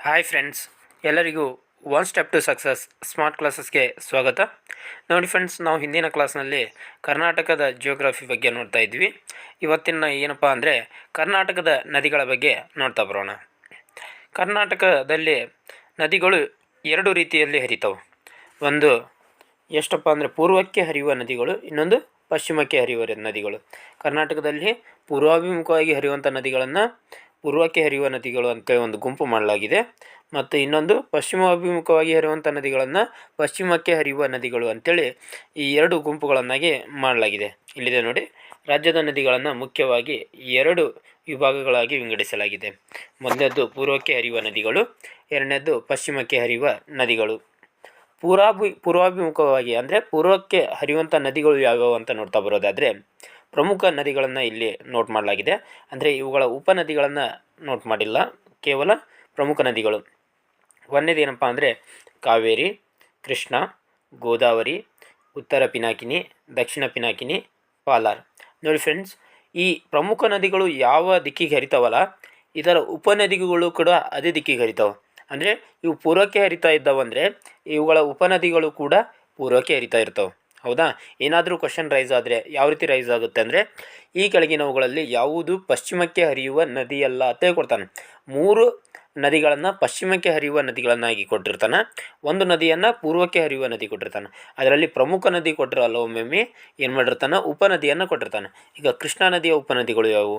Hi friends, ಎಲ್ಲರಿಗೂ one step to success smart ಕ್ಲಾಸಸ್ಗೆ ಸ್ವಾಗತ. ನೋಡಿ ಫ್ರೆಂಡ್ಸ್, ನಾವು ಹಿಂದಿನ ಕ್ಲಾಸ್ನಲ್ಲಿ ಕರ್ನಾಟಕದ ಜಿಯೋಗ್ರಫಿ ಬಗ್ಗೆ ನೋಡ್ತಾ ಇದ್ವಿ. ಇವತ್ತಿನ ಏನಪ್ಪ ಅಂದರೆ ಕರ್ನಾಟಕದ ನದಿಗಳ ಬಗ್ಗೆ ನೋಡ್ತಾ ಬರೋಣ. ಕರ್ನಾಟಕದಲ್ಲಿ ನದಿಗಳು ಎರಡು ರೀತಿಯಲ್ಲಿ ಹರಿತಾವೆ. ಒಂದು ಎಷ್ಟಪ್ಪ ಅಂದರೆ ಪೂರ್ವಕ್ಕೆ ಹರಿಯುವ ನದಿಗಳು, ಇನ್ನೊಂದು ಪಶ್ಚಿಮಕ್ಕೆ ಹರಿಯುವ ನದಿಗಳು. ಕರ್ನಾಟಕದಲ್ಲಿ ಪೂರ್ವಾಭಿಮುಖವಾಗಿ ಹರಿಯುವಂಥ ನದಿಗಳನ್ನು ಪೂರ್ವಕ್ಕೆ ಹರಿಯುವ ನದಿಗಳು ಅಂತೇಳಿ ಒಂದು ಗುಂಪು ಮಾಡಲಾಗಿದೆ, ಮತ್ತು ಇನ್ನೊಂದು ಪಶ್ಚಿಮಾಭಿಮುಖವಾಗಿ ಹರಿಯುವಂಥ ನದಿಗಳನ್ನು ಪಶ್ಚಿಮಕ್ಕೆ ಹರಿಯುವ ನದಿಗಳು ಅಂತೇಳಿ ಈ ಎರಡು ಗುಂಪುಗಳನ್ನಾಗಿ ಮಾಡಲಾಗಿದೆ. ಇಲ್ಲಿದೆ ನೋಡಿ, ರಾಜ್ಯದ ನದಿಗಳನ್ನು ಮುಖ್ಯವಾಗಿ ಎರಡು ವಿಭಾಗಗಳಾಗಿ ವಿಂಗಡಿಸಲಾಗಿದೆ. ಮೊದಲನೇದು ಪೂರ್ವಕ್ಕೆ ಹರಿಯುವ ನದಿಗಳು, ಎರಡನೇದು ಪಶ್ಚಿಮಕ್ಕೆ ಹರಿಯುವ ನದಿಗಳು. ಪೂರ್ವಾಭಿಮುಖವಾಗಿ ಅಂದರೆ ಪೂರ್ವಕ್ಕೆ ಹರಿಯುವಂಥ ನದಿಗಳು ಯಾವ್ಯಾವು ಅಂತ ನೋಡ್ತಾ ಬರೋದಾದರೆ, ಪ್ರಮುಖ ನದಿಗಳನ್ನು ಇಲ್ಲಿ ನೋಟ್ ಮಾಡಲಾಗಿದೆ. ಅಂದರೆ ಇವುಗಳ ಉಪನದಿಗಳನ್ನು ನೋಟ್ ಮಾಡಿಲ್ಲ, ಕೇವಲ ಪ್ರಮುಖ ನದಿಗಳು. ಒಂದನೇದು ಏನಪ್ಪ ಅಂದರೆ ಕಾವೇರಿ, ಕೃಷ್ಣ, ಗೋದಾವರಿ, ಉತ್ತರ ಪಿನಾಕಿನಿ, ದಕ್ಷಿಣ ಪಿನಾಕಿನಿ, ಪಾಲಾರ್. ನೋಡಿ ಫ್ರೆಂಡ್ಸ್, ಈ ಪ್ರಮುಖ ನದಿಗಳು ಯಾವ ದಿಕ್ಕಿಗೆ ಹರಿತಾವಲ್ಲ, ಇದರ ಉಪನದಿಗಳು ಕೂಡ ಅದೇ ದಿಕ್ಕಿಗೆ ಹರಿತಾವೆ. ಅಂದರೆ ಇವು ಪೂರ್ವಕ್ಕೆ ಹರಿತಾ ಇದ್ದಾವಂದರೆ ಇವುಗಳ ಉಪನದಿಗಳು ಕೂಡ ಪೂರ್ವಕ್ಕೆ ಹರಿತಾ ಇರ್ತಾವೆ. ಹೌದಾ? ಏನಾದರೂ ಕ್ವಶನ್ ರೈಸ್ ಆದರೆ ಯಾವ ರೀತಿ ರೈಸ್ ಆಗುತ್ತೆ ಅಂದರೆ, ಈ ಕೆಳಗಿನವುಗಳಲ್ಲಿ ಯಾವುದು ಪಶ್ಚಿಮಕ್ಕೆ ಹರಿಯುವ ನದಿಯಲ್ಲ ಅಂತ ಕೊಡ್ತಾನೆ. ಮೂರು ನದಿಗಳನ್ನು ಪಶ್ಚಿಮಕ್ಕೆ ಹರಿಯುವ ನದಿಗಳನ್ನಾಗಿ ಕೊಟ್ಟಿರ್ತಾನೆ, ಒಂದು ನದಿಯನ್ನು ಪೂರ್ವಕ್ಕೆ ಹರಿಯುವ ನದಿ ಕೊಟ್ಟಿರ್ತಾನೆ. ಅದರಲ್ಲಿ ಪ್ರಮುಖ ನದಿ ಕೊಟ್ಟಿರಲ್ಲ, ಒಮ್ಮೊಮ್ಮೆ ಏನು ಮಾಡಿರ್ತಾನೆ, ಉಪನದಿಯನ್ನು ಕೊಟ್ಟಿರ್ತಾನೆ. ಈಗ ಕೃಷ್ಣಾ ನದಿಯ ಉಪನದಿಗಳು ಯಾವುವು?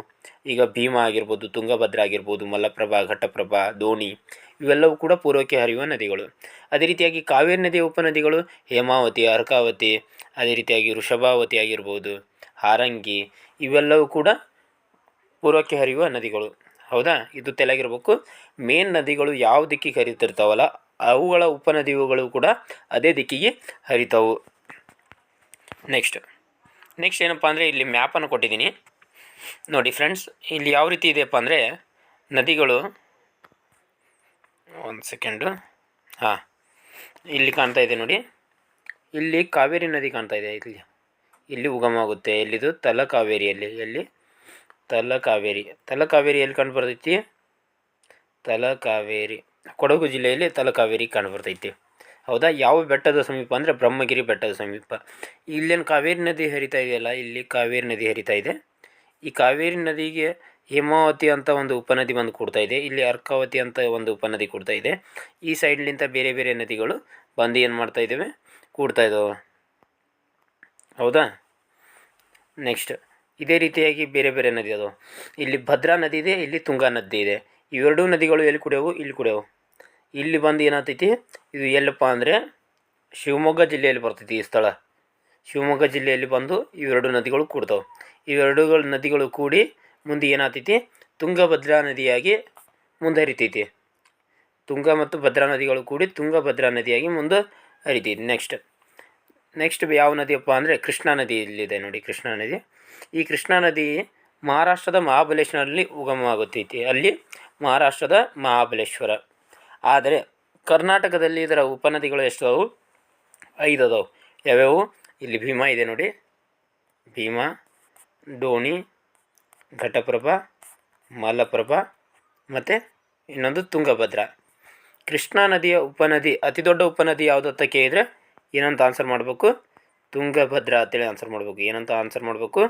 ಈಗ ಭೀಮಾ ಆಗಿರ್ಬೋದು, ತುಂಗಭದ್ರಾ ಆಗಿರ್ಬೋದು, ಮಲಪ್ರಭಾ, ಘಟಪ್ರಭಾ, ದೋಣಿ, ಇವೆಲ್ಲವೂ ಕೂಡ ಪೂರ್ವಕ್ಕೆ ಹರಿಯುವ ನದಿಗಳು. ಅದೇ ರೀತಿಯಾಗಿ ಕಾವೇರಿ ನದಿಯ ಉಪನದಿಗಳು ಹೇಮಾವತಿ, ಅರ್ಕಾವತಿ, ಅದೇ ರೀತಿಯಾಗಿ ವೃಷಭಾವತಿ ಆಗಿರ್ಬೋದು, ಹಾರಂಗಿ, ಇವೆಲ್ಲವೂ ಕೂಡ ಪೂರ್ವಕ್ಕೆ ಹರಿಯುವ ನದಿಗಳು. ಹೌದಾ? ಇದು ತಲೆಗಿರ್ಬೇಕು. ಮೇನ್ ನದಿಗಳು ಯಾವ ದಿಕ್ಕಿಗೆ ಹರಿತಿರ್ತಾವಲ್ಲ, ಅವುಗಳ ಉಪನದಿಗಳು ಕೂಡ ಅದೇ ದಿಕ್ಕಿಗೆ ಹರಿತಾವು. ನೆಕ್ಸ್ಟ್ ಏನಪ್ಪ ಅಂದರೆ ಇಲ್ಲಿ ಮ್ಯಾಪನ್ನು ಕೊಟ್ಟಿದ್ದೀನಿ ನೋಡಿ ಫ್ರೆಂಡ್ಸ್. ಇಲ್ಲಿ ಯಾವ ರೀತಿ ಇದೆಯಪ್ಪ ಅಂದರೆ ನದಿಗಳು, ಒಂದು ಸೆಕೆಂಡು, ಹಾಂ, ಇಲ್ಲಿ ಕಾಣ್ತಾ ಇದೆ ನೋಡಿ. ಇಲ್ಲಿ ಕಾವೇರಿ ನದಿ ಕಾಣ್ತಾ ಇದೆ. ಇಲ್ಲಿ ಉಗಮ ಆಗುತ್ತೆ. ಎಲ್ಲಿದು? ತಲಕಾವೇರಿಯಲ್ಲಿ. ಎಲ್ಲಿ? ತಲಕಾವೇರಿ ಎಲ್ಲಿ ಕಂಡು ಬರ್ತೈತಿ? ತಲಕಾವೇರಿ ಕೊಡಗು ಜಿಲ್ಲೆಯಲ್ಲಿ ತಲಕಾವೇರಿ ಕಂಡು ಬರ್ತೈತಿ. ಹೌದಾ? ಯಾವ ಬೆಟ್ಟದ ಸಮೀಪ ಅಂದರೆ ಬ್ರಹ್ಮಗಿರಿ ಬೆಟ್ಟದ ಸಮೀಪ. ಇಲ್ಲೇನು ಕಾವೇರಿ ನದಿ ಹರಿತಾ ಇದೆಯಲ್ಲ, ಇಲ್ಲಿ ಕಾವೇರಿ ನದಿ ಹರಿತಾ ಇದೆ. ಈ ಕಾವೇರಿ ನದಿಗೆ ಹೇಮಾವತಿ ಅಂತ ಒಂದು ಉಪನದಿ ಬಂದು ಕೊಡ್ತಾ ಇದೆ, ಇಲ್ಲಿ ಅರ್ಕಾವತಿ ಅಂತ ಒಂದು ಉಪನದಿ ಕೊಡ್ತಾ ಇದೆ. ಈ ಸೈಡ್ಲಿಂದ ಬೇರೆ ಬೇರೆ ನದಿಗಳು ಬಂದು ಏನು ಮಾಡ್ತಾ ಇದ್ದಾವೆ, ಕೂಡ್ತಾ ಇದ್ದಾವೆ. ಹೌದಾ? ನೆಕ್ಸ್ಟ್ ಇದೇ ರೀತಿಯಾಗಿ ಬೇರೆ ಬೇರೆ ನದಿ ಅದು. ಇಲ್ಲಿ ಭದ್ರಾ ನದಿ ಇದೆ, ಇಲ್ಲಿ ತುಂಗಾ ನದಿ ಇದೆ. ಇವೆರಡೂ ನದಿಗಳು ಎಲ್ಲಿ ಕುಡಿಯವು? ಇಲ್ಲಿ ಕುಡಿಯವು. ಇಲ್ಲಿ ಬಂದು ಏನಾಗ್ತೈತಿ, ಇದು ಎಲ್ಲಪ್ಪ ಅಂದರೆ ಶಿವಮೊಗ್ಗ ಜಿಲ್ಲೆಯಲ್ಲಿ ಬರ್ತೈತಿ ಈ ಸ್ಥಳ. ಶಿವಮೊಗ್ಗ ಜಿಲ್ಲೆಯಲ್ಲಿ ಬಂದು ಇವೆರಡು ನದಿಗಳು ಕೂಡ್ತಾವೆ. ಇವೆರಡು ನದಿಗಳು ಕೂಡಿ ಮುಂದೆ ಏನಾಗ್ತೈತಿ, ತುಂಗಭದ್ರಾ ನದಿಯಾಗಿ ಮುಂದೆ ಹರಿತೈತಿ. ತುಂಗ ಮತ್ತು ಭದ್ರಾ ನದಿಗಳು ಕೂಡಿ ತುಂಗಭದ್ರಾ ನದಿಯಾಗಿ ಮುಂದೆ ಹರಿತೈತಿ. ನೆಕ್ಸ್ಟ್ ಯಾವ ನದಿಯಪ್ಪ ಅಂದರೆ ಕೃಷ್ಣಾ ನದಿ ಇಲ್ಲಿದೆ ನೋಡಿ, ಕೃಷ್ಣಾ ನದಿ. ಈ ಕೃಷ್ಣಾ ನದಿ ಮಹಾರಾಷ್ಟ್ರದ ಮಹಾಬಲೇಶ್ವರಲ್ಲಿ ಉಗಮವಾಗುತ್ತೈತಿ. ಅಲ್ಲಿ ಮಹಾರಾಷ್ಟ್ರದ ಮಹಾಬಲೇಶ್ವರ. ಆದರೆ ಕರ್ನಾಟಕದಲ್ಲಿ ಇದರ ಉಪನದಿಗಳು ಎಷ್ಟು ಅವು? 5 ಅದಾವೆ. ಯಾವ್ಯಾವು? ಇಲ್ಲಿ ಭೀಮಾ ಇದೆ ನೋಡಿ, ಭೀಮಾ, ಡೋಣಿ, ಘಟಪ್ರಭಾ, ಮಲಪ್ರಭಾ ಮತ್ತು ಇನ್ನೊಂದು ತುಂಗಭದ್ರಾ. ಕೃಷ್ಣಾ ನದಿಯ ಉಪನದಿ, ಅತಿ ದೊಡ್ಡ ಉಪನದಿ ಯಾವುದತ್ತ ಕೇಳಿದರೆ ಏನಂತ ಆನ್ಸರ್ ಮಾಡಬೇಕು? ತುಂಗಭದ್ರಾ ಅಂತೇಳಿ ಆನ್ಸರ್ ಮಾಡಬೇಕು. ಏನಂತ ಆನ್ಸರ್ ಮಾಡಬೇಕು?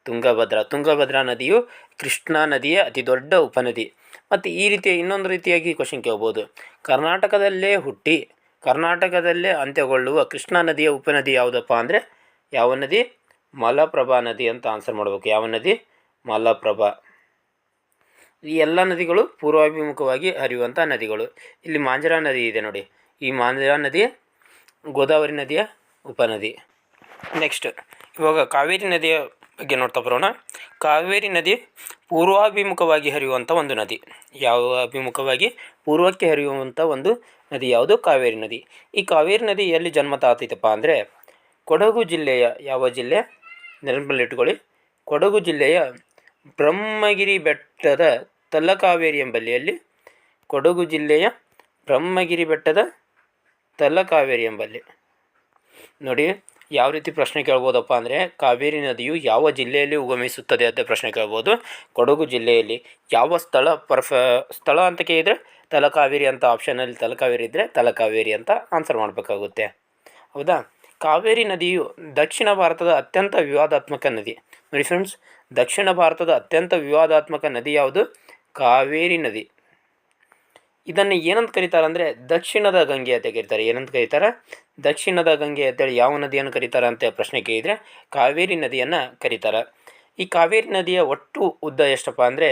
ತುಂಗಭದ್ರಾ ನದಿಯು ಕೃಷ್ಣಾ ನದಿಯ ಅತಿ ದೊಡ್ಡ ಉಪನದಿ. ಮತ್ತು ಈ ರೀತಿಯ ಇನ್ನೊಂದು ರೀತಿಯಾಗಿ ಕ್ವಶನ್ ಕೇಳ್ಬೋದು, ಕರ್ನಾಟಕದಲ್ಲೇ ಹುಟ್ಟಿ ಕರ್ನಾಟಕದಲ್ಲೇ ಅಂತ್ಯಗೊಳ್ಳುವ ಕೃಷ್ಣಾ ನದಿಯ ಉಪನದಿ ಯಾವುದಪ್ಪ ಅಂದರೆ ಯಾವ ನದಿ? ಮಲಪ್ರಭಾ ನದಿ ಅಂತ ಆನ್ಸರ್ ಮಾಡಬೇಕು. ಯಾವ ನದಿ? ಮಲಪ್ರಭಾ. ಈ ಎಲ್ಲ ನದಿಗಳು ಪೂರ್ವಾಭಿಮುಖವಾಗಿ ಹರಿಯುವಂಥ ನದಿಗಳು. ಇಲ್ಲಿ ಮಾಂಜರಾ ನದಿ ಇದೆ ನೋಡಿ, ಈ ಮಾಂಜರಾ ನದಿ ಗೋದಾವರಿ ನದಿಯ ಉಪನದಿ. ನೆಕ್ಸ್ಟ್ ಇವಾಗ ಕಾವೇರಿ ನದಿಯ ಬಗ್ಗೆ ನೋಡ್ತಾ ಬರೋಣ. ಕಾವೇರಿ ನದಿ ಪೂರ್ವಾಭಿಮುಖವಾಗಿ ಹರಿಯುವಂಥ ಒಂದು ನದಿ. ಯಾವ ಅಭಿಮುಖವಾಗಿ? ಪೂರ್ವಕ್ಕೆ ಹರಿಯುವಂಥ ಒಂದು ನದಿ ಯಾವುದು? ಕಾವೇರಿ ನದಿ. ಈ ಕಾವೇರಿ ನದಿ ಎಲ್ಲಿ ಜನ್ಮ ತಾತೈತಪ್ಪ ಅಂದರೆ ಕೊಡಗು ಜಿಲ್ಲೆಯ, ಯಾವ ಜಿಲ್ಲೆ ನೆನಪಲ್ಲಿಟ್ಕೊಳ್ಳಿ, ಕೊಡಗು ಜಿಲ್ಲೆಯ ಬ್ರಹ್ಮಗಿರಿ ಬೆಟ್ಟದ ತಲಕಾವೇರಿ ಎಂಬಲ್ಲಿಯಲ್ಲಿ, ಕೊಡಗು ಜಿಲ್ಲೆಯ ಬ್ರಹ್ಮಗಿರಿ ಬೆಟ್ಟದ ತಲಕಾವೇರಿ ಎಂಬಲ್ಲಿ ನೋಡಿ. ಯಾವ ರೀತಿ ಪ್ರಶ್ನೆ ಕೇಳ್ಬೋದಪ್ಪ ಅಂದರೆ, ಕಾವೇರಿ ನದಿಯು ಯಾವ ಜಿಲ್ಲೆಯಲ್ಲಿ ಉಗಮಿಸುತ್ತದೆ ಅಂತ ಪ್ರಶ್ನೆ ಕೇಳ್ಬೋದು. ಕೊಡಗು ಜಿಲ್ಲೆಯಲ್ಲಿ. ಯಾವ ಸ್ಥಳ ಅಂತ ಕೇಳಿದರೆ ತಲಕಾವೇರಿ ಅಂತ ಆಪ್ಷನಲ್ಲಿ ತಲಕಾವೇರಿ ಇದ್ದರೆ ತಲಕಾವೇರಿ ಅಂತ ಆನ್ಸರ್ ಮಾಡಬೇಕಾಗುತ್ತೆ. ಹೌದಾ. ಕಾವೇರಿ ನದಿಯು ದಕ್ಷಿಣ ಭಾರತದ ಅತ್ಯಂತ ವಿವಾದಾತ್ಮಕ ನದಿ. ನೋಡಿ ಫ್ರೆಂಡ್ಸ್, ದಕ್ಷಿಣ ಭಾರತದ ಅತ್ಯಂತ ವಿವಾದಾತ್ಮಕ ನದಿ ಯಾವುದು? ಕಾವೇರಿ ನದಿ. ಇದನ್ನು ಏನಂತ ಕರೀತಾರೆ ಅಂದರೆ ದಕ್ಷಿಣದ ಗಂಗೆ ಅಂತ ಕರೀತಾರೆ. ಏನಂತ ಕರೀತಾರೆ? ದಕ್ಷಿಣದ ಗಂಗೆ ಅಂತೇಳಿ ಯಾವ ನದಿಯನ್ನು ಕರೀತಾರೆ ಅಂತ ಪ್ರಶ್ನೆ ಕೇಳಿದರೆ ಕಾವೇರಿ ನದಿಯನ್ನು ಕರೀತಾರೆ. ಈ ಕಾವೇರಿ ನದಿಯ ಒಟ್ಟು ಉದ್ದ ಎಷ್ಟಪ್ಪ ಅಂದರೆ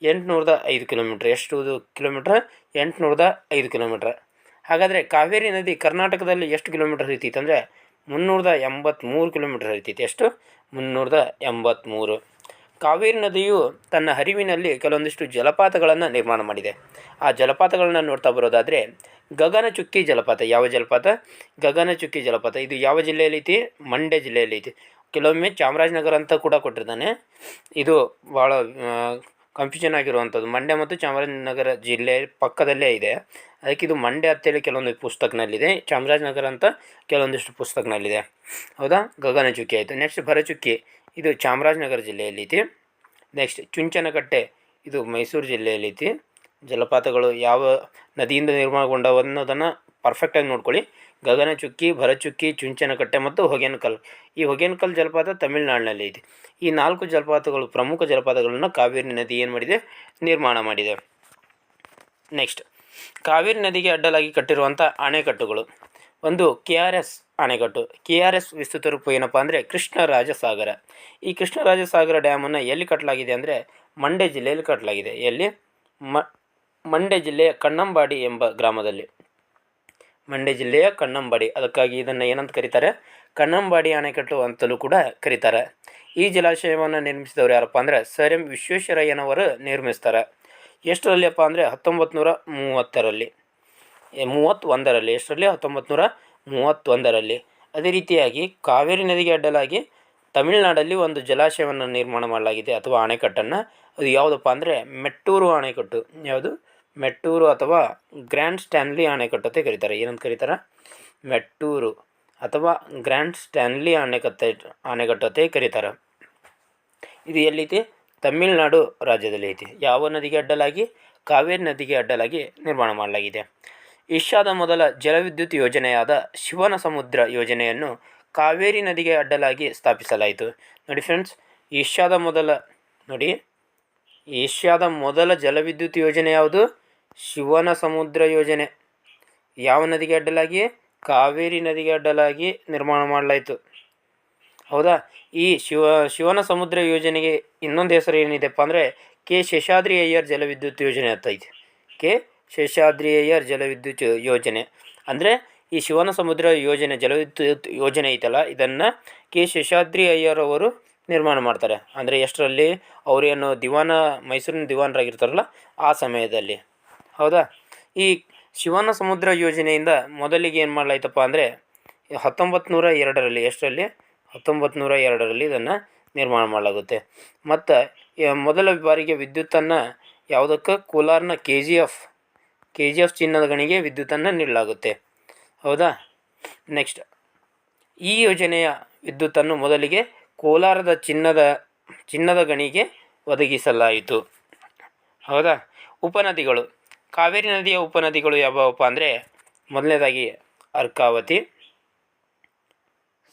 805 ಕಿಲೋಮೀಟ್ರ್. ಎಷ್ಟು ಕಿಲೋಮೀಟ್ರ್? 805 ಕಿಲೋಮೀಟ್ರ್. ಹಾಗಾದರೆ ಕಾವೇರಿ ನದಿ ಕರ್ನಾಟಕದಲ್ಲಿ ಎಷ್ಟು ಕಿಲೋಮೀಟ್ರ್ ಹರಿತೈತೆ ಅಂದರೆ 383 ಕಿಲೋಮೀಟ್ರ್ ಹರಿತೈತೆ. ಎಷ್ಟು? 383. ಕಾವೇರಿ ನದಿಯು ತನ್ನ ಹರಿವಿನಲ್ಲಿ ಕೆಲವೊಂದಿಷ್ಟು ಜಲಪಾತಗಳನ್ನು ನಿರ್ಮಾಣ ಮಾಡಿದೆ. ಆ ಜಲಪಾತಗಳನ್ನು ನೋಡ್ತಾ ಬರೋದಾದರೆ ಗಗನಚುಕ್ಕಿ ಜಲಪಾತ. ಯಾವ ಜಲಪಾತ? ಗಗನಚುಕ್ಕಿ ಜಲಪಾತ. ಇದು ಯಾವ ಜಿಲ್ಲೆಯಲ್ಲಿ ಐತಿ? ಮಂಡ್ಯ ಜಿಲ್ಲೆಯಲ್ಲಿ ಐತಿ. ಕೆಲವೊಮ್ಮೆ ಚಾಮರಾಜನಗರ ಅಂತ ಕೂಡ ಕೊಟ್ಟಿರ್ತಾನೆ. ಇದು ಭಾಳ ಕನ್ಫ್ಯೂಷನ್ ಆಗಿರುವಂಥದ್ದು. ಮಂಡ್ಯ ಮತ್ತು ಚಾಮರಾಜನಗರ ಜಿಲ್ಲೆ ಪಕ್ಕದಲ್ಲೇ ಇದೆ. ಅದಕ್ಕೆ ಇದು ಮಂಡ್ಯ ಅಂತೇಳಿ ಕೆಲವೊಂದು ಪುಸ್ತಕನಲ್ಲಿದೆ, ಚಾಮರಾಜನಗರ ಅಂತ ಕೆಲವೊಂದಿಷ್ಟು ಪುಸ್ತಕನಲ್ಲಿದೆ. ಹೌದಾ. ಗಗನಚುಕ್ಕಿ ಆಯಿತು. ನೆಕ್ಸ್ಟ್ ಭರಚುಕ್ಕಿ, ಇದು ಚಾಮರಾಜನಗರ ಜಿಲ್ಲೆಯಲ್ಲಿ ಐತಿ. ನೆಕ್ಸ್ಟ್ ಚುಂಚನಕಟ್ಟೆ, ಇದು ಮೈಸೂರು ಜಿಲ್ಲೆಯಲ್ಲಿ ಐತಿ. ಜಲಪಾತಗಳು ಯಾವ ನದಿಯಿಂದ ನಿರ್ಮಾಣಗೊಂಡವು ಅನ್ನೋದನ್ನು ಪರ್ಫೆಕ್ಟಾಗಿ ನೋಡ್ಕೊಳ್ಳಿ. ಗಗನಚುಕ್ಕಿ, ಭರಚುಕ್ಕಿ, ಚುಂಚನಕಟ್ಟೆ ಮತ್ತು ಹೊಗೇನಕಲ್. ಈ ಹೊಗೇನಕಲ್ ಜಲಪಾತ ತಮಿಳುನಾಡಿನಲ್ಲಿ ಐತಿ. ಈ 4 ಜಲಪಾತಗಳು ಪ್ರಮುಖ ಜಲಪಾತಗಳನ್ನು ಕಾವೇರಿ ನದಿ ಏನು ಮಾಡಿದೆ? ನಿರ್ಮಾಣ ಮಾಡಿದೆ. ನೆಕ್ಸ್ಟ್, ಕಾವೇರಿ ನದಿಗೆ ಅಡ್ಡಲಾಗಿ ಕಟ್ಟಿರುವಂಥ ಅಣೆಕಟ್ಟುಗಳು. ಒಂದು KRS ಅಣೆಕಟ್ಟು. KRS ವಿಸ್ತೃತ ರೂಪ ಏನಪ್ಪ ಅಂದರೆ ಕೃಷ್ಣರಾಜಸಾಗರ. ಈ ಕೃಷ್ಣರಾಜಸಾಗರ ಡ್ಯಾಮನ್ನು ಎಲ್ಲಿ ಕಟ್ಟಲಾಗಿದೆ ಅಂದರೆ ಮಂಡ್ಯ ಜಿಲ್ಲೆಯಲ್ಲಿ ಕಟ್ಟಲಾಗಿದೆ. ಎಲ್ಲಿ? ಮಂಡ್ಯ ಜಿಲ್ಲೆಯ ಕಣ್ಣಂಬಾಡಿ ಎಂಬ ಗ್ರಾಮದಲ್ಲಿ. ಮಂಡ್ಯ ಜಿಲ್ಲೆಯ ಕಣ್ಣಂಬಾಡಿ. ಅದಕ್ಕಾಗಿ ಇದನ್ನು ಏನಂತ ಕರೀತಾರೆ? ಕಣ್ಣಂಬಾಡಿ ಅಣೆಕಟ್ಟು ಅಂತಲೂ ಕೂಡ ಕರೀತಾರೆ. ಈ ಜಲಾಶಯವನ್ನು ನಿರ್ಮಿಸಿದವರು ಯಾರಪ್ಪ ಅಂದರೆ ಸರ್ ಎಂ ವಿಶ್ವೇಶ್ವರಯ್ಯನವರು ನಿರ್ಮಿಸ್ತಾರೆ. ಎಷ್ಟರಲ್ಲಿಯಪ್ಪ ಅಂದರೆ 1930ರಲ್ಲಿ 31ರಲ್ಲಿ. ಎಷ್ಟರಲ್ಲಿ? 1931ರಲ್ಲಿ. ಅದೇ ರೀತಿಯಾಗಿ ಕಾವೇರಿ ನದಿಗೆ ಅಡ್ಡಲಾಗಿ ತಮಿಳುನಾಡಲ್ಲಿ ಒಂದು ಜಲಾಶಯವನ್ನು ನಿರ್ಮಾಣ ಮಾಡಲಾಗಿದೆ ಅಥವಾ ಅಣೆಕಟ್ಟನ್ನು. ಅದು ಯಾವುದಪ್ಪ ಅಂದರೆ ಮೆಟ್ಟೂರು ಅಣೆಕಟ್ಟು. ಯಾವುದು? ಮೆಟ್ಟೂರು ಅಥವಾ ಗ್ರ್ಯಾಂಡ್ ಸ್ಟ್ಯಾನ್ಲಿ ಅಣೆಕಟ್ಟು ಅಂತ ಕರೀತಾರೆ. ಏನಂತ ಕರೀತಾರೆ? ಮೆಟ್ಟೂರು ಅಥವಾ ಗ್ರ್ಯಾಂಡ್ ಸ್ಟ್ಯಾನ್ಲಿ ಅಣೆಕಟ್ಟು ಅಂತ ಕರೀತಾರೆ. ಇದು ಎಲ್ಲೈತಿ? ತಮಿಳುನಾಡು ರಾಜ್ಯದಲ್ಲಿ ಐತಿ. ಯಾವ ನದಿಗೆ ಅಡ್ಡಲಾಗಿ? ಕಾವೇರಿ ನದಿಗೆ ಅಡ್ಡಲಾಗಿ ನಿರ್ಮಾಣ ಮಾಡಲಾಗಿದೆ. ಏಷ್ಯಾದ ಮೊದಲ ಜಲವಿದ್ಯುತ್ ಯೋಜನೆಯಾದ ಶಿವನ ಸಮುದ್ರ ಯೋಜನೆಯನ್ನು ಕಾವೇರಿ ನದಿಗೆ ಅಡ್ಡಲಾಗಿ ಸ್ಥಾಪಿಸಲಾಯಿತು. ನೋಡಿ ಫ್ರೆಂಡ್ಸ್, ಏಷ್ಯಾದ ಮೊದಲ ಜಲವಿದ್ಯುತ್ ಯೋಜನೆ ಯಾವುದು? ಶಿವನ ಸಮುದ್ರ ಯೋಜನೆ. ಯಾವ ನದಿಗೆ ಅಡ್ಡಲಾಗಿ? ಕಾವೇರಿ ನದಿಗೆ ಅಡ್ಡಲಾಗಿ ನಿರ್ಮಾಣ ಮಾಡಲಾಯಿತು. ಹೌದಾ. ಈ ಶಿವನ ಸಮುದ್ರ ಯೋಜನೆಗೆ ಇನ್ನೊಂದು ಹೆಸರು ಏನಿದೆಪ್ಪ ಅಂದರೆ ಕೆ ಶೇಷಾದ್ರಿ ಅಯ್ಯರ್ ಜಲವಿದ್ಯುತ್ ಯೋಜನೆ ಅಂತ ಐತಿ. ಕೆ ಶೇಷಾದ್ರಿ ಅಯ್ಯರ್ ಜಲವಿದ್ಯುತ್ ಯೋಜನೆ ಅಂದರೆ ಈ ಶಿವನ ಸಮುದ್ರ ಯೋಜನೆ ಜಲವಿದ್ಯುತ್ ಯೋಜನೆ ಐತಲ್ಲ, ಇದನ್ನು ಕೆ ಶೇಷಾದ್ರಿ ಅಯ್ಯರ್ ಅವರು ನಿರ್ಮಾಣ ಮಾಡ್ತಾರೆ. ಅಂದರೆ ಎಷ್ಟರಲ್ಲಿ? ಅವರೇನು ಮೈಸೂರಿನ ದಿವಾನರಾಗಿರ್ತಾರಲ್ಲ ಆ ಸಮಯದಲ್ಲಿ. ಹೌದಾ. ಈ ಶಿವನ ಸಮುದ್ರ ಯೋಜನೆಯಿಂದ ಮೊದಲಿಗೆ ಏನು ಮಾಡಲಾಯ್ತಪ್ಪ ಅಂದರೆ 1902ರಲ್ಲಿ. ಎಷ್ಟರಲ್ಲಿ? 1902ರಲ್ಲಿ ಇದನ್ನು ನಿರ್ಮಾಣ ಮಾಡಲಾಗುತ್ತೆ. ಮತ್ತು ಮೊದಲ ಬಾರಿಗೆ ವಿದ್ಯುತ್ತನ್ನು ಯಾವುದಕ್ಕೆ? ಕೋಲಾರ್ನ KGF ಚಿನ್ನದ ಗಣಿಗೆ ವಿದ್ಯುತ್ತನ್ನು ನೀಡಲಾಗುತ್ತೆ. ಹೌದಾ. ನೆಕ್ಸ್ಟ್, ಈ ಯೋಜನೆಯ ವಿದ್ಯುತ್ತನ್ನು ಮೊದಲಿಗೆ ಕೋಲಾರದ ಚಿನ್ನದ ಗಣಿಗೆ ಒದಗಿಸಲಾಯಿತು. ಹೌದಾ. ಉಪನದಿಗಳು. ಕಾವೇರಿ ನದಿಯ ಉಪನದಿಗಳು ಯಾವಪ್ಪ ಅಂದರೆ ಮೊದಲನೇದಾಗಿ ಅರ್ಕಾವತಿ,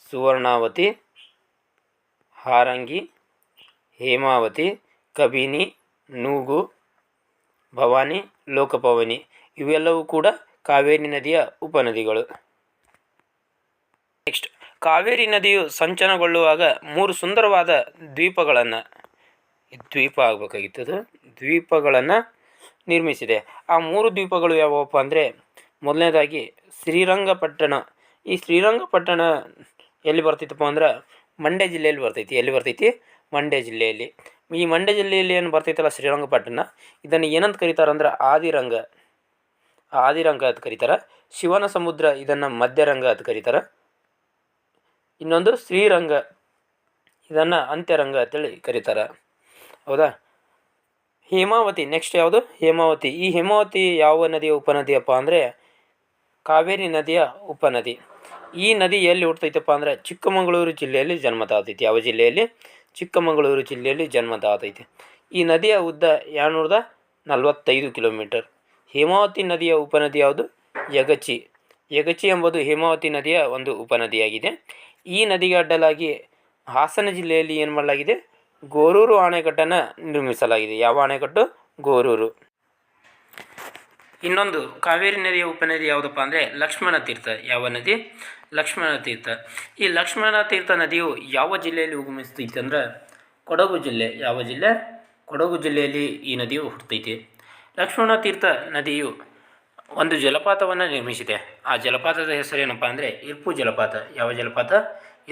ಸುವರ್ಣಾವತಿ, ಹಾರಂಗಿ, ಹೇಮಾವತಿ, ಕಬಿನಿ, ನೂಗು, ಭವಾನಿ, ಲೋಕಪವನಿ. ಇವೆಲ್ಲವೂ ಕೂಡ ಕಾವೇರಿ ನದಿಯ ಉಪನದಿಗಳು. ನೆಕ್ಸ್ಟ್, ಕಾವೇರಿ ನದಿಯು ಸಂಚಲನಗೊಳ್ಳುವಾಗ 3 ಸುಂದರವಾದ ದ್ವೀಪಗಳನ್ನು ನಿರ್ಮಿಸಿದೆ. ಆ 3 ದ್ವೀಪಗಳು ಯಾವಪ್ಪ ಅಂದರೆ ಮೊದಲನೇದಾಗಿ ಶ್ರೀರಂಗಪಟ್ಟಣ. ಈ ಶ್ರೀರಂಗಪಟ್ಟಣ ಎಲ್ಲಿ ಬರ್ತೈತಪ್ಪ ಅಂದ್ರೆ ಮಂಡ್ಯ ಜಿಲ್ಲೆಯಲ್ಲಿ ಬರ್ತೈತಿ. ಎಲ್ಲಿ ಬರ್ತೈತಿ? ಮಂಡ್ಯ ಜಿಲ್ಲೆಯಲ್ಲಿ. ಈ ಮಂಡ್ಯ ಜಿಲ್ಲೆಯಲ್ಲಿ ಏನು ಬರ್ತೈತಲ್ಲ ಶ್ರೀರಂಗಪಟ್ಟಣ, ಇದನ್ನು ಏನಂತ ಕರೀತಾರೆ ಅಂದ್ರೆ ಆದಿರಂಗ ಅಂತ ಕರೀತಾರೆ. ಶಿವನ ಸಮುದ್ರ ಇದನ್ನು ಮಧ್ಯರಂಗ ಅಂತ ಕರೀತಾರೆ. ಇನ್ನೊಂದು ಶ್ರೀರಂಗ, ಇದನ್ನು ಅಂತ್ಯರಂಗ ಅಂತೇಳಿ ಕರೀತಾರೆ. ಹೌದಾ. ಹೇಮಾವತಿ. ನೆಕ್ಸ್ಟ್ ಯಾವುದು? ಹೇಮಾವತಿ. ಈ ಹೇಮಾವತಿ ಯಾವ ನದಿಯ ಉಪನದಿಯಪ್ಪ ಅಂದರೆ ಕಾವೇರಿ ನದಿಯ ಉಪನದಿ. ಈ ನದಿ ಎಲ್ಲಿ ಹುಟ್ಟೈತಪ್ಪ ಅಂದರೆ ಚಿಕ್ಕಮಗಳೂರು ಜಿಲ್ಲೆಯಲ್ಲಿ ಜನ್ಮ ತಾತೈತಿ. ಯಾವ ಜಿಲ್ಲೆಯಲ್ಲಿ? ಚಿಕ್ಕಮಗಳೂರು ಜಿಲ್ಲೆಯಲ್ಲಿ ಜನ್ಮ ತಾತೈತಿ. ಈ ನದಿಯ ಉದ್ದ 245 ಕಿಲೋಮೀಟರ್. ಹೇಮಾವತಿ ನದಿಯ ಉಪನದಿ ಯಾವುದು? ಯಗಚಿ. ಯಗಚಿ ಎಂಬುದು ಹೇಮಾವತಿ ನದಿಯ ಒಂದು ಉಪನದಿಯಾಗಿದೆ. ಈ ನದಿಗೆ ಅಡ್ಡಲಾಗಿ ಹಾಸನ ಜಿಲ್ಲೆಯಲ್ಲಿ ಏನು ಮಾಡಲಾಗಿದೆ? ಗೋರೂರು ಅಣೆಕಟ್ಟನ್ನು ನಿರ್ಮಿಸಲಾಗಿದೆ. ಯಾವ ಅಣೆಕಟ್ಟು? ಗೋರೂರು. ಇನ್ನೊಂದು ಕಾವೇರಿ ನದಿಯ ಉಪನದಿ ಯಾವುದಪ್ಪ ಅಂದರೆ ಲಕ್ಷ್ಮಣ ತೀರ್ಥ. ಯಾವ ನದಿ? ಲಕ್ಷ್ಮಣ ತೀರ್ಥ. ಈ ಲಕ್ಷ್ಮಣ ತೀರ್ಥ ನದಿಯು ಯಾವ ಜಿಲ್ಲೆಯಲ್ಲಿ ಉಗಮಿಸ್ತೈತೆ ಅಂದ್ರೆ ಕೊಡಗು ಜಿಲ್ಲೆ. ಯಾವ ಜಿಲ್ಲೆ? ಕೊಡಗು ಜಿಲ್ಲೆಯಲ್ಲಿ ಈ ನದಿಯು ಹುಟ್ಟುತ್ತೈತಿ. ಲಕ್ಷ್ಮಣ ತೀರ್ಥ ನದಿಯು ಒಂದು ಜಲಪಾತವನ್ನು ನಿರ್ಮಿಸಿದೆ. ಆ ಜಲಪಾತದ ಹೆಸರೇನಪ್ಪ ಅಂದರೆ ಇರ್ಪು ಜಲಪಾತ. ಯಾವ ಜಲಪಾತ?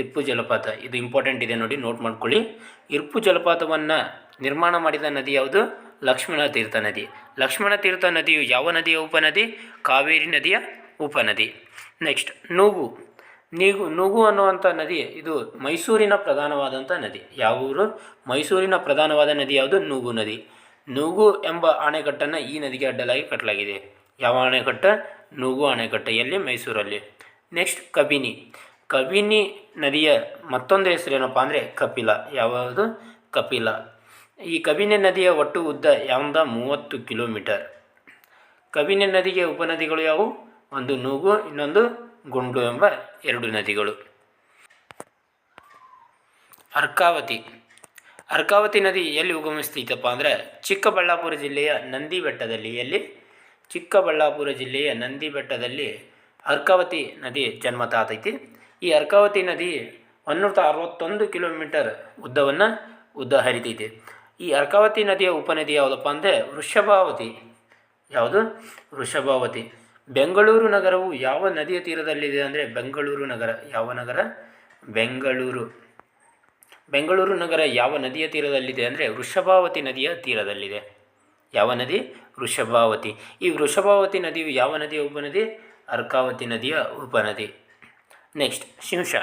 ಇರ್ಪು ಜಲಪಾತ. ಇದು ಇಂಪಾರ್ಟೆಂಟ್ ಇದೆ ನೋಡಿ, ನೋಟ್ ಮಾಡ್ಕೊಳ್ಳಿ. ಇರ್ಪು ಜಲಪಾತವನ್ನು ನಿರ್ಮಾಣ ಮಾಡಿದ ನದಿ ಯಾವುದು? ಲಕ್ಷ್ಮಣ ತೀರ್ಥ ನದಿ. ಲಕ್ಷ್ಮಣ ತೀರ್ಥ ನದಿಯು ಯಾವ ನದಿಯ ಉಪನದಿ? ಕಾವೇರಿ ನದಿಯ ಉಪನದಿ. ನೆಕ್ಸ್ಟ್ ನೂಗು. ನೂಗು ಅನ್ನುವಂಥ ನದಿ ಇದು ಮೈಸೂರಿನ ಪ್ರಧಾನವಾದಂಥ ನದಿ. ಯಾವ ಊರು? ಮೈಸೂರಿನ ಪ್ರಧಾನವಾದ ನದಿ ಯಾವುದು? ನೂಗು ನದಿ. ನೂಗು ಎಂಬ ಅಣೆಕಟ್ಟನ್ನು ಈ ನದಿಗೆ ಅಡ್ಡಲಾಗಿ ಕಟ್ಟಲಾಗಿದೆ. ಯಾವ ಅಣೆಕಟ್ಟು? ನೂಗು ಅಣೆಕಟ್ಟು. ಎಲ್ಲಿ? ಮೈಸೂರಲ್ಲಿ. ನೆಕ್ಸ್ಟ್ ಕಬಿನಿ. ಕಬಿನಿ ನದಿಯ ಮತ್ತೊಂದು ಹೆಸರೇನಪ್ಪ ಅಂದರೆ ಕಪಿಲ. ಯಾವುದು? ಕಪಿಲ. ಈ ಕಬಿನಿ ನದಿಯ ಒಟ್ಟು ಉದ್ದ 30 ಕಿಲೋಮೀಟರ್. ಕಬಿನಿ ನದಿಗೆ ಉಪನದಿಗಳು ಯಾವುವು? ಒಂದು ನೂಗು, ಇನ್ನೊಂದು ಗುಂಡು ಎಂಬ 2 ನದಿಗಳು. ಅರ್ಕಾವತಿ. ಅರ್ಕಾವತಿ ನದಿ ಎಲ್ಲಿ ಉಗಮಿಸ್ತೈತಪ್ಪ ಅಂದರೆ ಚಿಕ್ಕಬಳ್ಳಾಪುರ ಜಿಲ್ಲೆಯ ನಂದಿ ಬೆಟ್ಟದಲ್ಲಿ. ಎಲ್ಲಿ? ಚಿಕ್ಕಬಳ್ಳಾಪುರ ಜಿಲ್ಲೆಯ ನಂದಿ ಬೆಟ್ಟದಲ್ಲಿ ಅರ್ಕಾವತಿ ನದಿ ಜನ್ಮ ತಾತೈತಿ. ಈ ಅರ್ಕಾವತಿ ನದಿ 161 ಕಿಲೋಮೀಟರ್ ಉದ್ದ ಹರಿತೈತಿ. ಈ ಅರ್ಕಾವತಿ ನದಿಯ ಉಪನದಿ ಯಾವುದಪ್ಪ ಅಂದರೆ ವೃಷಭಾವತಿ. ಯಾವುದು? ವೃಷಭಾವತಿ. ಬೆಂಗಳೂರು ನಗರವು ಯಾವ ನದಿಯ ತೀರದಲ್ಲಿದೆ ಅಂದರೆ ಬೆಂಗಳೂರು ನಗರ. ಯಾವ ನಗರ? ಬೆಂಗಳೂರು. ಬೆಂಗಳೂರು ನಗರ ಯಾವ ನದಿಯ ತೀರದಲ್ಲಿದೆ ಅಂದರೆ ವೃಷಭಾವತಿ ನದಿಯ ತೀರದಲ್ಲಿದೆ. ಯಾವ ನದಿ? ವೃಷಭಾವತಿ. ಈ ವೃಷಭಾವತಿ ನದಿಯು ಯಾವ ನದಿಯ ಉಪನದಿ? ಅರ್ಕಾವತಿ ನದಿಯ ಉಪನದಿ. ನೆಕ್ಸ್ಟ್ ಶಿಂಷಾ.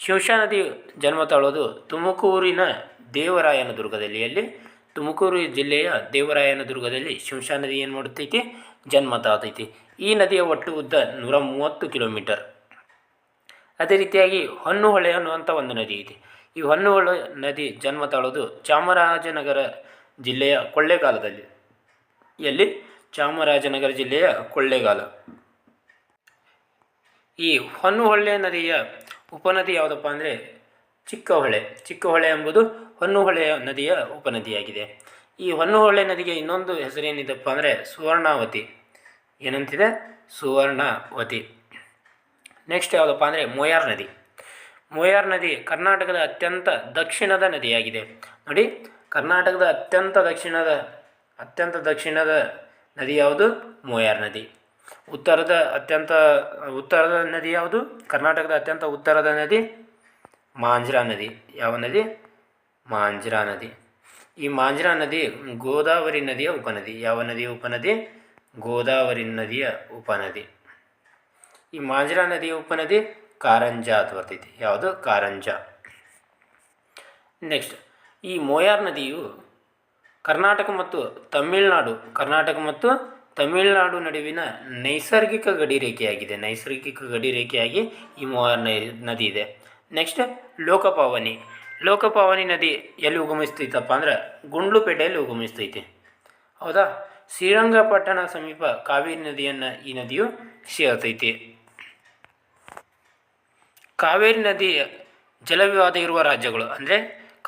ಶಿಂಷಾ ನದಿಯು ಜನ್ಮ ತಾಳೋದು ತುಮಕೂರಿನ ದೇವರಾಯನದುರ್ಗದಲ್ಲಿ. ಎಲ್ಲಿ? ತುಮಕೂರು ಜಿಲ್ಲೆಯ ದೇವರಾಯನದುರ್ಗದಲ್ಲಿ ಶಿಂಷಾ ನದಿ ಏನು ಮಾಡುತ್ತೈತಿ? ಜನ್ಮ ತಾತೈತಿ. ಈ ನದಿಯ ಒಟ್ಟು ಉದ್ದ 130 ಕಿಲೋಮೀಟರ್. ಅದೇ ರೀತಿಯಾಗಿ ಹೊನ್ನುಹೊಳೆ ಅನ್ನುವಂಥ ಒಂದು ನದಿ ಇದೆ. ಈ ಹೊನ್ನುಹೊಳೆ ನದಿ ಜನ್ಮ ತಾಳೋದು ಚಾಮರಾಜನಗರ ಜಿಲ್ಲೆಯ ಕೊಳ್ಳೇಗಾಲದಲ್ಲಿ. ಎಲ್ಲಿ? ಚಾಮರಾಜನಗರ ಜಿಲ್ಲೆಯ ಕೊಳ್ಳೇಗಾಲ. ಈ ಹೊನ್ನುಹೊಳೆ ನದಿಯ ಉಪನದಿ ಯಾವುದಪ್ಪ ಅಂದರೆ ಚಿಕ್ಕಹೊಳೆ. ಚಿಕ್ಕಹೊಳೆ ಎಂಬುದು ಹೊನ್ನುಹೊಳೆಯ ನದಿಯ ಉಪನದಿಯಾಗಿದೆ. ಈ ಹೊನ್ನುಹೊಳೆ ನದಿಗೆ ಇನ್ನೊಂದು ಹೆಸರೇನಿದೆಪ್ಪ ಅಂದರೆ ಸುವರ್ಣಾವತಿ. ಏನಂತಿದೆ? ಸುವರ್ಣಾವತಿ. ನೆಕ್ಸ್ಟ್ ಯಾವುದಪ್ಪ ಅಂದರೆ ಮೋಯಾರ್ ನದಿ. ಮೋಯಾರ್ ನದಿ ಕರ್ನಾಟಕದ ಅತ್ಯಂತ ದಕ್ಷಿಣದ ನದಿಯಾಗಿದೆ. ನೋಡಿ, ಕರ್ನಾಟಕದ ಅತ್ಯಂತ ದಕ್ಷಿಣದ ನದಿ ಯಾವುದು? ಮೋಯಾರ್ ನದಿ. ಉತ್ತರದ ನದಿ ಯಾವುದು? ಕರ್ನಾಟಕದ ಅತ್ಯಂತ ಉತ್ತರದ ನದಿ ಮಾಂಜ್ರಾ ನದಿ. ಯಾವ ನದಿ? ಮಾಂಜ್ರಾ ನದಿ. ಈ ಮಾಂಜ್ರಾ ನದಿ ಗೋದಾವರಿ ನದಿಯ ಉಪನದಿ. ಯಾವ ನದಿಯ ಉಪನದಿ? ಗೋದಾವರಿ ನದಿಯ ಉಪನದಿ. ಈ ಮಾಂಜ್ರಾ ನದಿಯ ಉಪನದಿ ಕಾರಂಜಾ ಅಂತ ಬರ್ತೈತಿ. ಯಾವುದು? ಕಾರಂಜಾ. ನೆಕ್ಸ್ಟ್ ಈ ಮೋಯಾರ್ ನದಿಯು ಕರ್ನಾಟಕ ಮತ್ತು ತಮಿಳುನಾಡು ನಡುವಿನ ನೈಸರ್ಗಿಕ ಗಡಿರೇಖೆಯಾಗಿದೆ. ನೈಸರ್ಗಿಕ ಗಡಿರೇಖೆಯಾಗಿ ಈ ಮೋಯಾರ್ ನದಿ ಇದೆ. ನೆಕ್ಸ್ಟ್ ಲೋಕಪಾವನಿ ನದಿ ಎಲ್ಲಿ ಉಗಮಿಸ್ತೈತಪ್ಪ ಅಂದ್ರೆ ಗುಂಡ್ಲುಪೇಟೆಯಲ್ಲಿ ಉಗಮಿಸ್ತೈತಿ. ಹೌದಾ? ಶ್ರೀರಂಗಪಟ್ಟಣ ಸಮೀಪ ಕಾವೇರಿ ನದಿಯನ್ನು ಈ ನದಿಯು ಸೇರ್ತೈತಿ. ಕಾವೇರಿ ನದಿ ಜಲವಿವಾದ ಇರುವ ರಾಜ್ಯಗಳು ಅಂದರೆ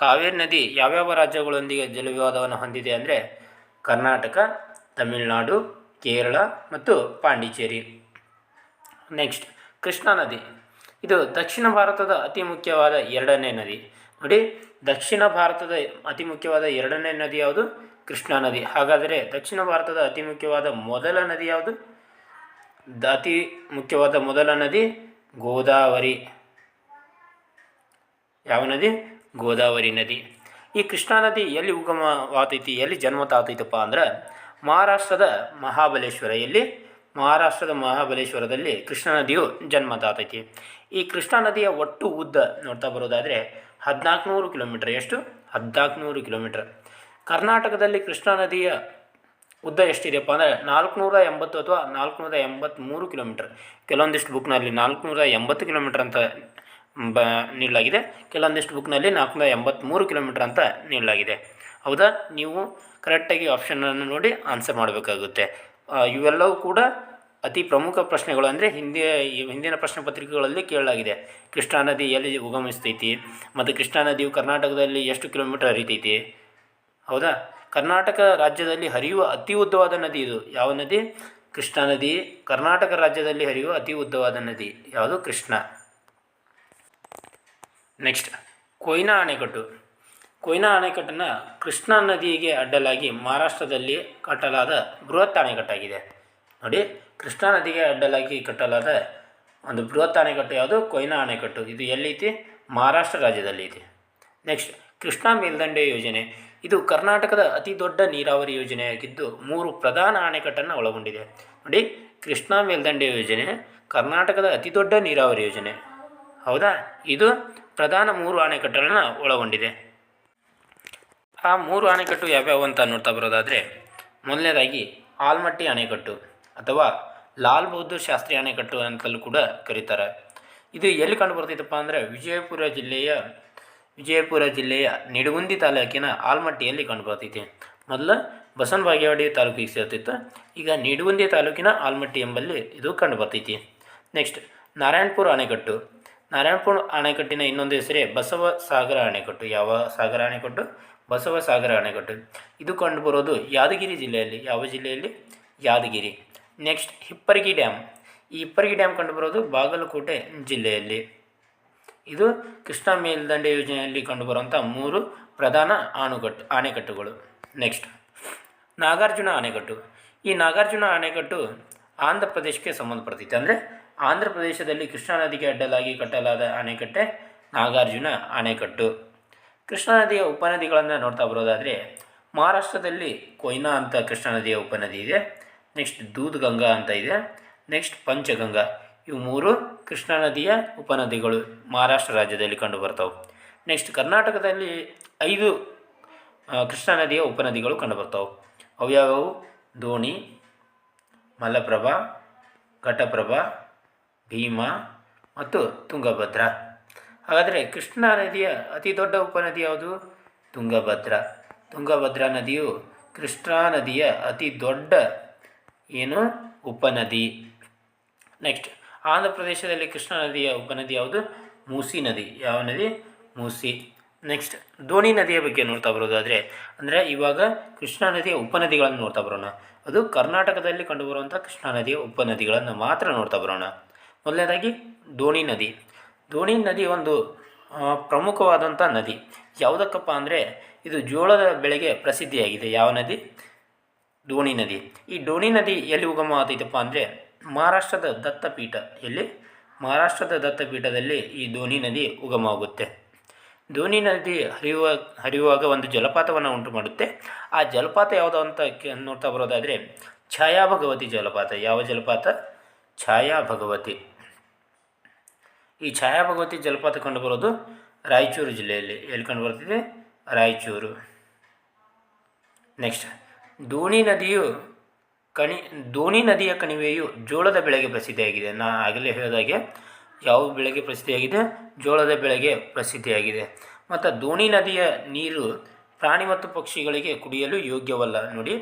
ಕಾವೇರಿ ನದಿ ಯಾವ್ಯಾವ ರಾಜ್ಯಗಳೊಂದಿಗೆ ಜಲವಿವಾದವನ್ನು ಹೊಂದಿದೆ ಅಂದರೆ ಕರ್ನಾಟಕ, ತಮಿಳುನಾಡು, ಕೇರಳ ಮತ್ತು ಪಾಂಡಿಚೇರಿ. ನೆಕ್ಸ್ಟ್ ಕೃಷ್ಣಾ ನದಿ. ಇದು ದಕ್ಷಿಣ ಭಾರತದ ಅತಿ ಮುಖ್ಯವಾದ 2ನೇ ನದಿ. ನೋಡಿ, ದಕ್ಷಿಣ ಭಾರತದ ಅತಿ ಮುಖ್ಯವಾದ 2ನೇ ನದಿ ಯಾವುದು? ಕೃಷ್ಣಾ ನದಿ. ಹಾಗಾದರೆ ದಕ್ಷಿಣ ಭಾರತದ ಅತಿ ಮುಖ್ಯವಾದ ಮೊದಲ ನದಿ ಯಾವುದು? ಅತಿ ಮುಖ್ಯವಾದ ಮೊದಲ ನದಿ ಗೋದಾವರಿ. ಯಾವ ನದಿ? ಗೋದಾವರಿ ನದಿ. ಈ ಕೃಷ್ಣಾ ನದಿ ಎಲ್ಲಿ ಉಗಮವಾತೈತಿ, ಎಲ್ಲಿ ಜನ್ಮ ತಾತೈತಪ್ಪ ಅಂದ್ರೆ ಮಹಾರಾಷ್ಟ್ರದ ಮಹಾಬಲೇಶ್ವರದಲ್ಲಿ ಕೃಷ್ಣಾ ನದಿಯು ಜನ್ಮ ತಾತೈತಿ. ಈ ಕೃಷ್ಣಾ ನದಿಯ ಒಟ್ಟು ಉದ್ದ ನೋಡ್ತಾ ಬರೋದಾದರೆ 1400 ಕಿಲೋಮೀಟರ್. ಎಷ್ಟು? 1400 ಕಿಲೋಮೀಟರ್. ಕರ್ನಾಟಕದಲ್ಲಿ ಕೃಷ್ಣಾ ನದಿಯ ಉದ್ದ ಎಷ್ಟಿದೆಯಪ್ಪ ಅಂದರೆ 480 ಅಥವಾ 483 ಕಿಲೋಮೀಟರ್. ಕೆಲವೊಂದಿಷ್ಟು ಬುಕ್ನಲ್ಲಿ 480 ಕಿಲೋಮೀಟರ್ ಅಂತ ನೀಡಲಾಗಿದೆ, ಕೆಲವೊಂದಿಷ್ಟು ಬುಕ್ನಲ್ಲಿ 483 ಕಿಲೋಮೀಟರ್ ಅಂತ ನೀಡಲಾಗಿದೆ. ಹೌದಾ, ನೀವು ಕರೆಕ್ಟಾಗಿ ಆಪ್ಷನನ್ನು ನೋಡಿ ಆನ್ಸರ್ ಮಾಡಬೇಕಾಗುತ್ತೆ. ಇವೆಲ್ಲವೂ ಕೂಡ ಅತಿ ಪ್ರಮುಖ ಪ್ರಶ್ನೆಗಳು. ಅಂದರೆ ಹಿಂದಿನ ಪ್ರಶ್ನೆ ಪತ್ರಿಕೆಗಳಲ್ಲಿ ಕೇಳಲಾಗಿದೆ. ಕೃಷ್ಣಾ ನದಿ ಎಲ್ಲಿ ಉಗಮಿಸ್ತೈತಿ ಮತ್ತು ಕೃಷ್ಣಾ ನದಿಯು ಕರ್ನಾಟಕದಲ್ಲಿ ಎಷ್ಟು ಕಿಲೋಮೀಟರ್ ಹರಿತೈತಿ. ಹೌದಾ, ಕರ್ನಾಟಕ ರಾಜ್ಯದಲ್ಲಿ ಹರಿಯುವ ಅತಿ ಉದ್ದವಾದ ನದಿ ಇದು. ಯಾವ ನದಿ? ಕೃಷ್ಣಾ ನದಿ. ಕರ್ನಾಟಕ ರಾಜ್ಯದಲ್ಲಿ ಹರಿಯುವ ಅತಿ ಉದ್ದವಾದ ನದಿ ಯಾವುದು? ಕೃಷ್ಣ. ನೆಕ್ಸ್ಟ್, ಕೊಯ್ನಾ ಅಣೆಕಟ್ಟು. ಕೊಯ್ನಾ ಅಣೆಕಟ್ಟನ್ನು ಕೃಷ್ಣಾ ನದಿಗೆ ಅಡ್ಡಲಾಗಿ ಮಹಾರಾಷ್ಟ್ರದಲ್ಲಿ ಕಟ್ಟಲಾದ ಬೃಹತ್ ಅಣೆಕಟ್ಟಾಗಿದೆ. ನೋಡಿ, ಕೃಷ್ಣಾ ನದಿಗೆ ಅಡ್ಡಲಾಗಿ ಕಟ್ಟಲಾದ ಒಂದು ಬೃಹತ್ ಅಣೆಕಟ್ಟು ಯಾವುದು? ಕೊಯ್ನಾ ಅಣೆಕಟ್ಟು. ಇದು ಎಲ್ಲೈತಿ? ಮಹಾರಾಷ್ಟ್ರ ರಾಜ್ಯದಲ್ಲಿ ಐತಿ. ನೆಕ್ಸ್ಟ್, ಕೃಷ್ಣಾ ಮೇಲ್ದಂಡೆ ಯೋಜನೆ. ಇದು ಕರ್ನಾಟಕದ ಅತಿ ದೊಡ್ಡ ನೀರಾವರಿ ಯೋಜನೆಯಾಗಿದ್ದು 3 ಪ್ರಧಾನ ಅಣೆಕಟ್ಟನ್ನು ಒಳಗೊಂಡಿದೆ. ನೋಡಿ, ಕೃಷ್ಣಾ ಮೇಲ್ದಂಡೆ ಯೋಜನೆ ಕರ್ನಾಟಕದ ಅತಿ ದೊಡ್ಡ ನೀರಾವರಿ ಯೋಜನೆ. ಹೌದಾ, ಇದು ಪ್ರಧಾನ 3 ಅಣೆಕಟ್ಟುಗಳನ್ನು ಒಳಗೊಂಡಿದೆ. ಆ 3 ಅಣೆಕಟ್ಟು ಯಾವ್ಯಾವು ಅಂತ ನೋಡ್ತಾ ಬರೋದಾದರೆ, ಮೊದಲನೇದಾಗಿ ಆಲ್ಮಟ್ಟಿ ಅಣೆಕಟ್ಟು ಅಥವಾ ಲಾಲ್ ಬಹದ್ದೂರ್ ಶಾಸ್ತ್ರಿ ಅಣೆಕಟ್ಟು ಅಂತಲೂ ಕೂಡ ಕರೀತಾರೆ. ಇದು ಎಲ್ಲಿ ಕಂಡು ಬರ್ತೈತಪ್ಪ ಅಂದರೆ ವಿಜಯಪುರ ಜಿಲ್ಲೆಯ ನಿಡಗುಂದಿ ತಾಲೂಕಿನ ಆಲ್ಮಟ್ಟಿಯಲ್ಲಿ ಕಂಡು ಬರ್ತೈತಿ. ಮೊದಲು ಬಸವನ ಬಾಗೇವಾಡಿ ತಾಲೂಕಿಗೆ ಸೇರ್ತಿತ್ತು, ಈಗ ನಿಡಗುಂದಿ ತಾಲೂಕಿನ ಆಲ್ಮಟ್ಟಿ ಎಂಬಲ್ಲಿ ಇದು ಕಂಡು ಬರ್ತೈತಿ. ನೆಕ್ಸ್ಟ್, ನಾರಾಯಣಪುರ ಅಣೆಕಟ್ಟು. ನಾರಾಯಣಪುರ ಅಣೆಕಟ್ಟಿನ ಇನ್ನೊಂದು ಹೆಸರೇ ಬಸವಸಾಗರ ಅಣೆಕಟ್ಟು. ಯಾವ ಸಾಗರ ಅಣೆಕಟ್ಟು? ಬಸವಸಾಗರ ಅಣೆಕಟ್ಟು. ಇದು ಕಂಡುಬರೋದು ಯಾದಗಿರಿ ಜಿಲ್ಲೆಯಲ್ಲಿ. ಯಾವ ಜಿಲ್ಲೆಯಲ್ಲಿ? ಯಾದಗಿರಿ. Next, Hipparagi dam. ಈ ಹಿಪ್ಪರಗಿ ಡ್ಯಾಮ್ ಕಂಡುಬರೋದು ಬಾಗಲಕೋಟೆ ಜಿಲ್ಲೆಯಲ್ಲಿ. ಇದು ಕೃಷ್ಣಾ ಮೇಲ್ದಂಡೆ ಯೋಜನೆಯಲ್ಲಿ ಕಂಡುಬರುವಂಥ 3 ಪ್ರಧಾನ ಅಣೆಕಟ್ಟುಗಳು. ನೆಕ್ಸ್ಟ್, ನಾಗಾರ್ಜುನ ಅಣೆಕಟ್ಟು. ಈ ನಾಗಾರ್ಜುನ ಅಣೆಕಟ್ಟು ಆಂಧ್ರ ಪ್ರದೇಶಕ್ಕೆ ಸಂಬಂಧಪಡ್ತೈತೆ. ಅಂದರೆ ಆಂಧ್ರ ಪ್ರದೇಶದಲ್ಲಿ ಕೃಷ್ಣಾ ನದಿಗೆ ಅಡ್ಡಲಾಗಿ ಕಟ್ಟಲಾದ ಅಣೆಕಟ್ಟೆ ನಾಗಾರ್ಜುನ ಅಣೆಕಟ್ಟು. ಕೃಷ್ಣಾ ನದಿಯ ಉಪನದಿಗಳನ್ನು ನೋಡ್ತಾ ಬರೋದಾದರೆ, ಮಹಾರಾಷ್ಟ್ರದಲ್ಲಿ ಕೊಯ್ನಾ ಅಂತ ಕೃಷ್ಣಾ ನದಿಯ ಉಪನದಿ ಇದೆ. ನೆಕ್ಸ್ಟ್, ದೂದ್ಗಂಗಾ ಅಂತ ಇದೆ. ನೆಕ್ಸ್ಟ್, ಪಂಚಗಂಗಾ. ಇವು 3 ಕೃಷ್ಣಾ ನದಿಯ ಉಪನದಿಗಳು ಮಹಾರಾಷ್ಟ್ರ ರಾಜ್ಯದಲ್ಲಿ ಕಂಡು ಬರ್ತಾವೆ. ನೆಕ್ಸ್ಟ್, ಕರ್ನಾಟಕದಲ್ಲಿ 5 ಕೃಷ್ಣಾ ನದಿಯ ಉಪನದಿಗಳು ಕಂಡು ಬರ್ತಾವೆ. ಅವ್ಯಾವು? ದೋಣಿ, ಮಲಪ್ರಭಾ, ಘಟಪ್ರಭಾ, ಭೀಮಾ ಮತ್ತು ತುಂಗಭದ್ರಾ. ಹಾಗಾದರೆ ಕೃಷ್ಣಾ ನದಿಯ ಅತಿ ದೊಡ್ಡ ಉಪನದಿ ಯಾವುದು? ತುಂಗಭದ್ರಾ ನದಿಯು ಕೃಷ್ಣಾ ನದಿಯ ಅತಿ ದೊಡ್ಡ ಉಪನದಿ. ನೆಕ್ಸ್ಟ್, ಆಂಧ್ರ ಪ್ರದೇಶದಲ್ಲಿ ಕೃಷ್ಣಾ ನದಿಯ ಉಪನದಿ ಯಾವುದು? ಮೂಸಿ ನದಿ. ಯಾವ ನದಿ? ಮೂಸಿ. ನೆಕ್ಸ್ಟ್, ದೋಣಿ ನದಿಯ ಬಗ್ಗೆ ನೋಡ್ತಾ ಬರೋದಾದರೆ, ಅಂದರೆ ಇವಾಗ ಕೃಷ್ಣಾ ನದಿಯ ಉಪನದಿಗಳನ್ನು ನೋಡ್ತಾ ಬರೋಣ. ಅದು ಕರ್ನಾಟಕದಲ್ಲಿ ಕಂಡುಬರುವಂಥ ಕೃಷ್ಣಾ ನದಿಯ ಉಪನದಿಗಳನ್ನು ಮಾತ್ರ ನೋಡ್ತಾ ಬರೋಣ. ಮೊದಲನೇದಾಗಿ ದೋಣಿ ನದಿ. ದೋಣಿ ನದಿ ಒಂದು ಪ್ರಮುಖವಾದಂಥ ನದಿ. ಯಾವುದಕ್ಕಪ್ಪ ಅಂದರೆ ಇದು ಜೋಳದ ಬೆಳೆಗೆ ಪ್ರಸಿದ್ಧಿಯಾಗಿದೆ. ಯಾವ ನದಿ? ದೋಣಿ ನದಿ. ಈ ದೋಣಿ ನದಿ ಎಲ್ಲಿ ಉಗಮ ಆಗ್ತೈತಪ್ಪ ಅಂದರೆ ಮಹಾರಾಷ್ಟ್ರದ ದತ್ತಪೀಠ. ಎಲ್ಲಿ? ಮಹಾರಾಷ್ಟ್ರದ ದತ್ತಪೀಠದಲ್ಲಿ ಈ ದೋಣಿ ನದಿ ಉಗಮ ಆಗುತ್ತೆ. ದೋಣಿ ನದಿ ಹರಿಯುವಾಗ ಒಂದು ಜಲಪಾತವನ್ನು ಉಂಟು ಮಾಡುತ್ತೆ. ಆ ಜಲಪಾತ ಯಾವುದು ಅಂತ ನೋಡ್ತಾ ಬರೋದಾದರೆ ಛಾಯಾ ಭಗವತಿ ಜಲಪಾತ. ಯಾವ ಜಲಪಾತ? ಛಾಯಾ ಭಗವತಿ. ಈ ಛಾಯಾ ಭಗವತಿ ಜಲಪಾತ ಕಂಡುಬರೋದು ರಾಯಚೂರು ಜಿಲ್ಲೆಯಲ್ಲಿ. ಎಲ್ಲಿ ಕಂಡು ಬರ್ತಿದೆ? ರಾಯಚೂರು. ನೆಕ್ಸ್ಟ್, ದೋಣಿ ನದಿಯ ಕಣಿವೆಯು ಜೋಳದ ಬೆಳೆಗೆ ಪ್ರಸಿದ್ಧಿಯಾಗಿದೆ. ಆಗಲೇ ಹೇಳಿದಾಗೆ ಯಾವ ಬೆಳೆಗೆ ಪ್ರಸಿದ್ಧಿಯಾಗಿದೆ? ಜೋಳದ ಬೆಳೆಗೆ ಪ್ರಸಿದ್ಧಿಯಾಗಿದೆ. ಮತ್ತು ದೋಣಿ ನದಿಯ ನೀರು ಪ್ರಾಣಿ ಮತ್ತು ಪಕ್ಷಿಗಳಿಗೆ ಕುಡಿಯಲು ಯೋಗ್ಯವಲ್ಲ. ನೋಡಿ,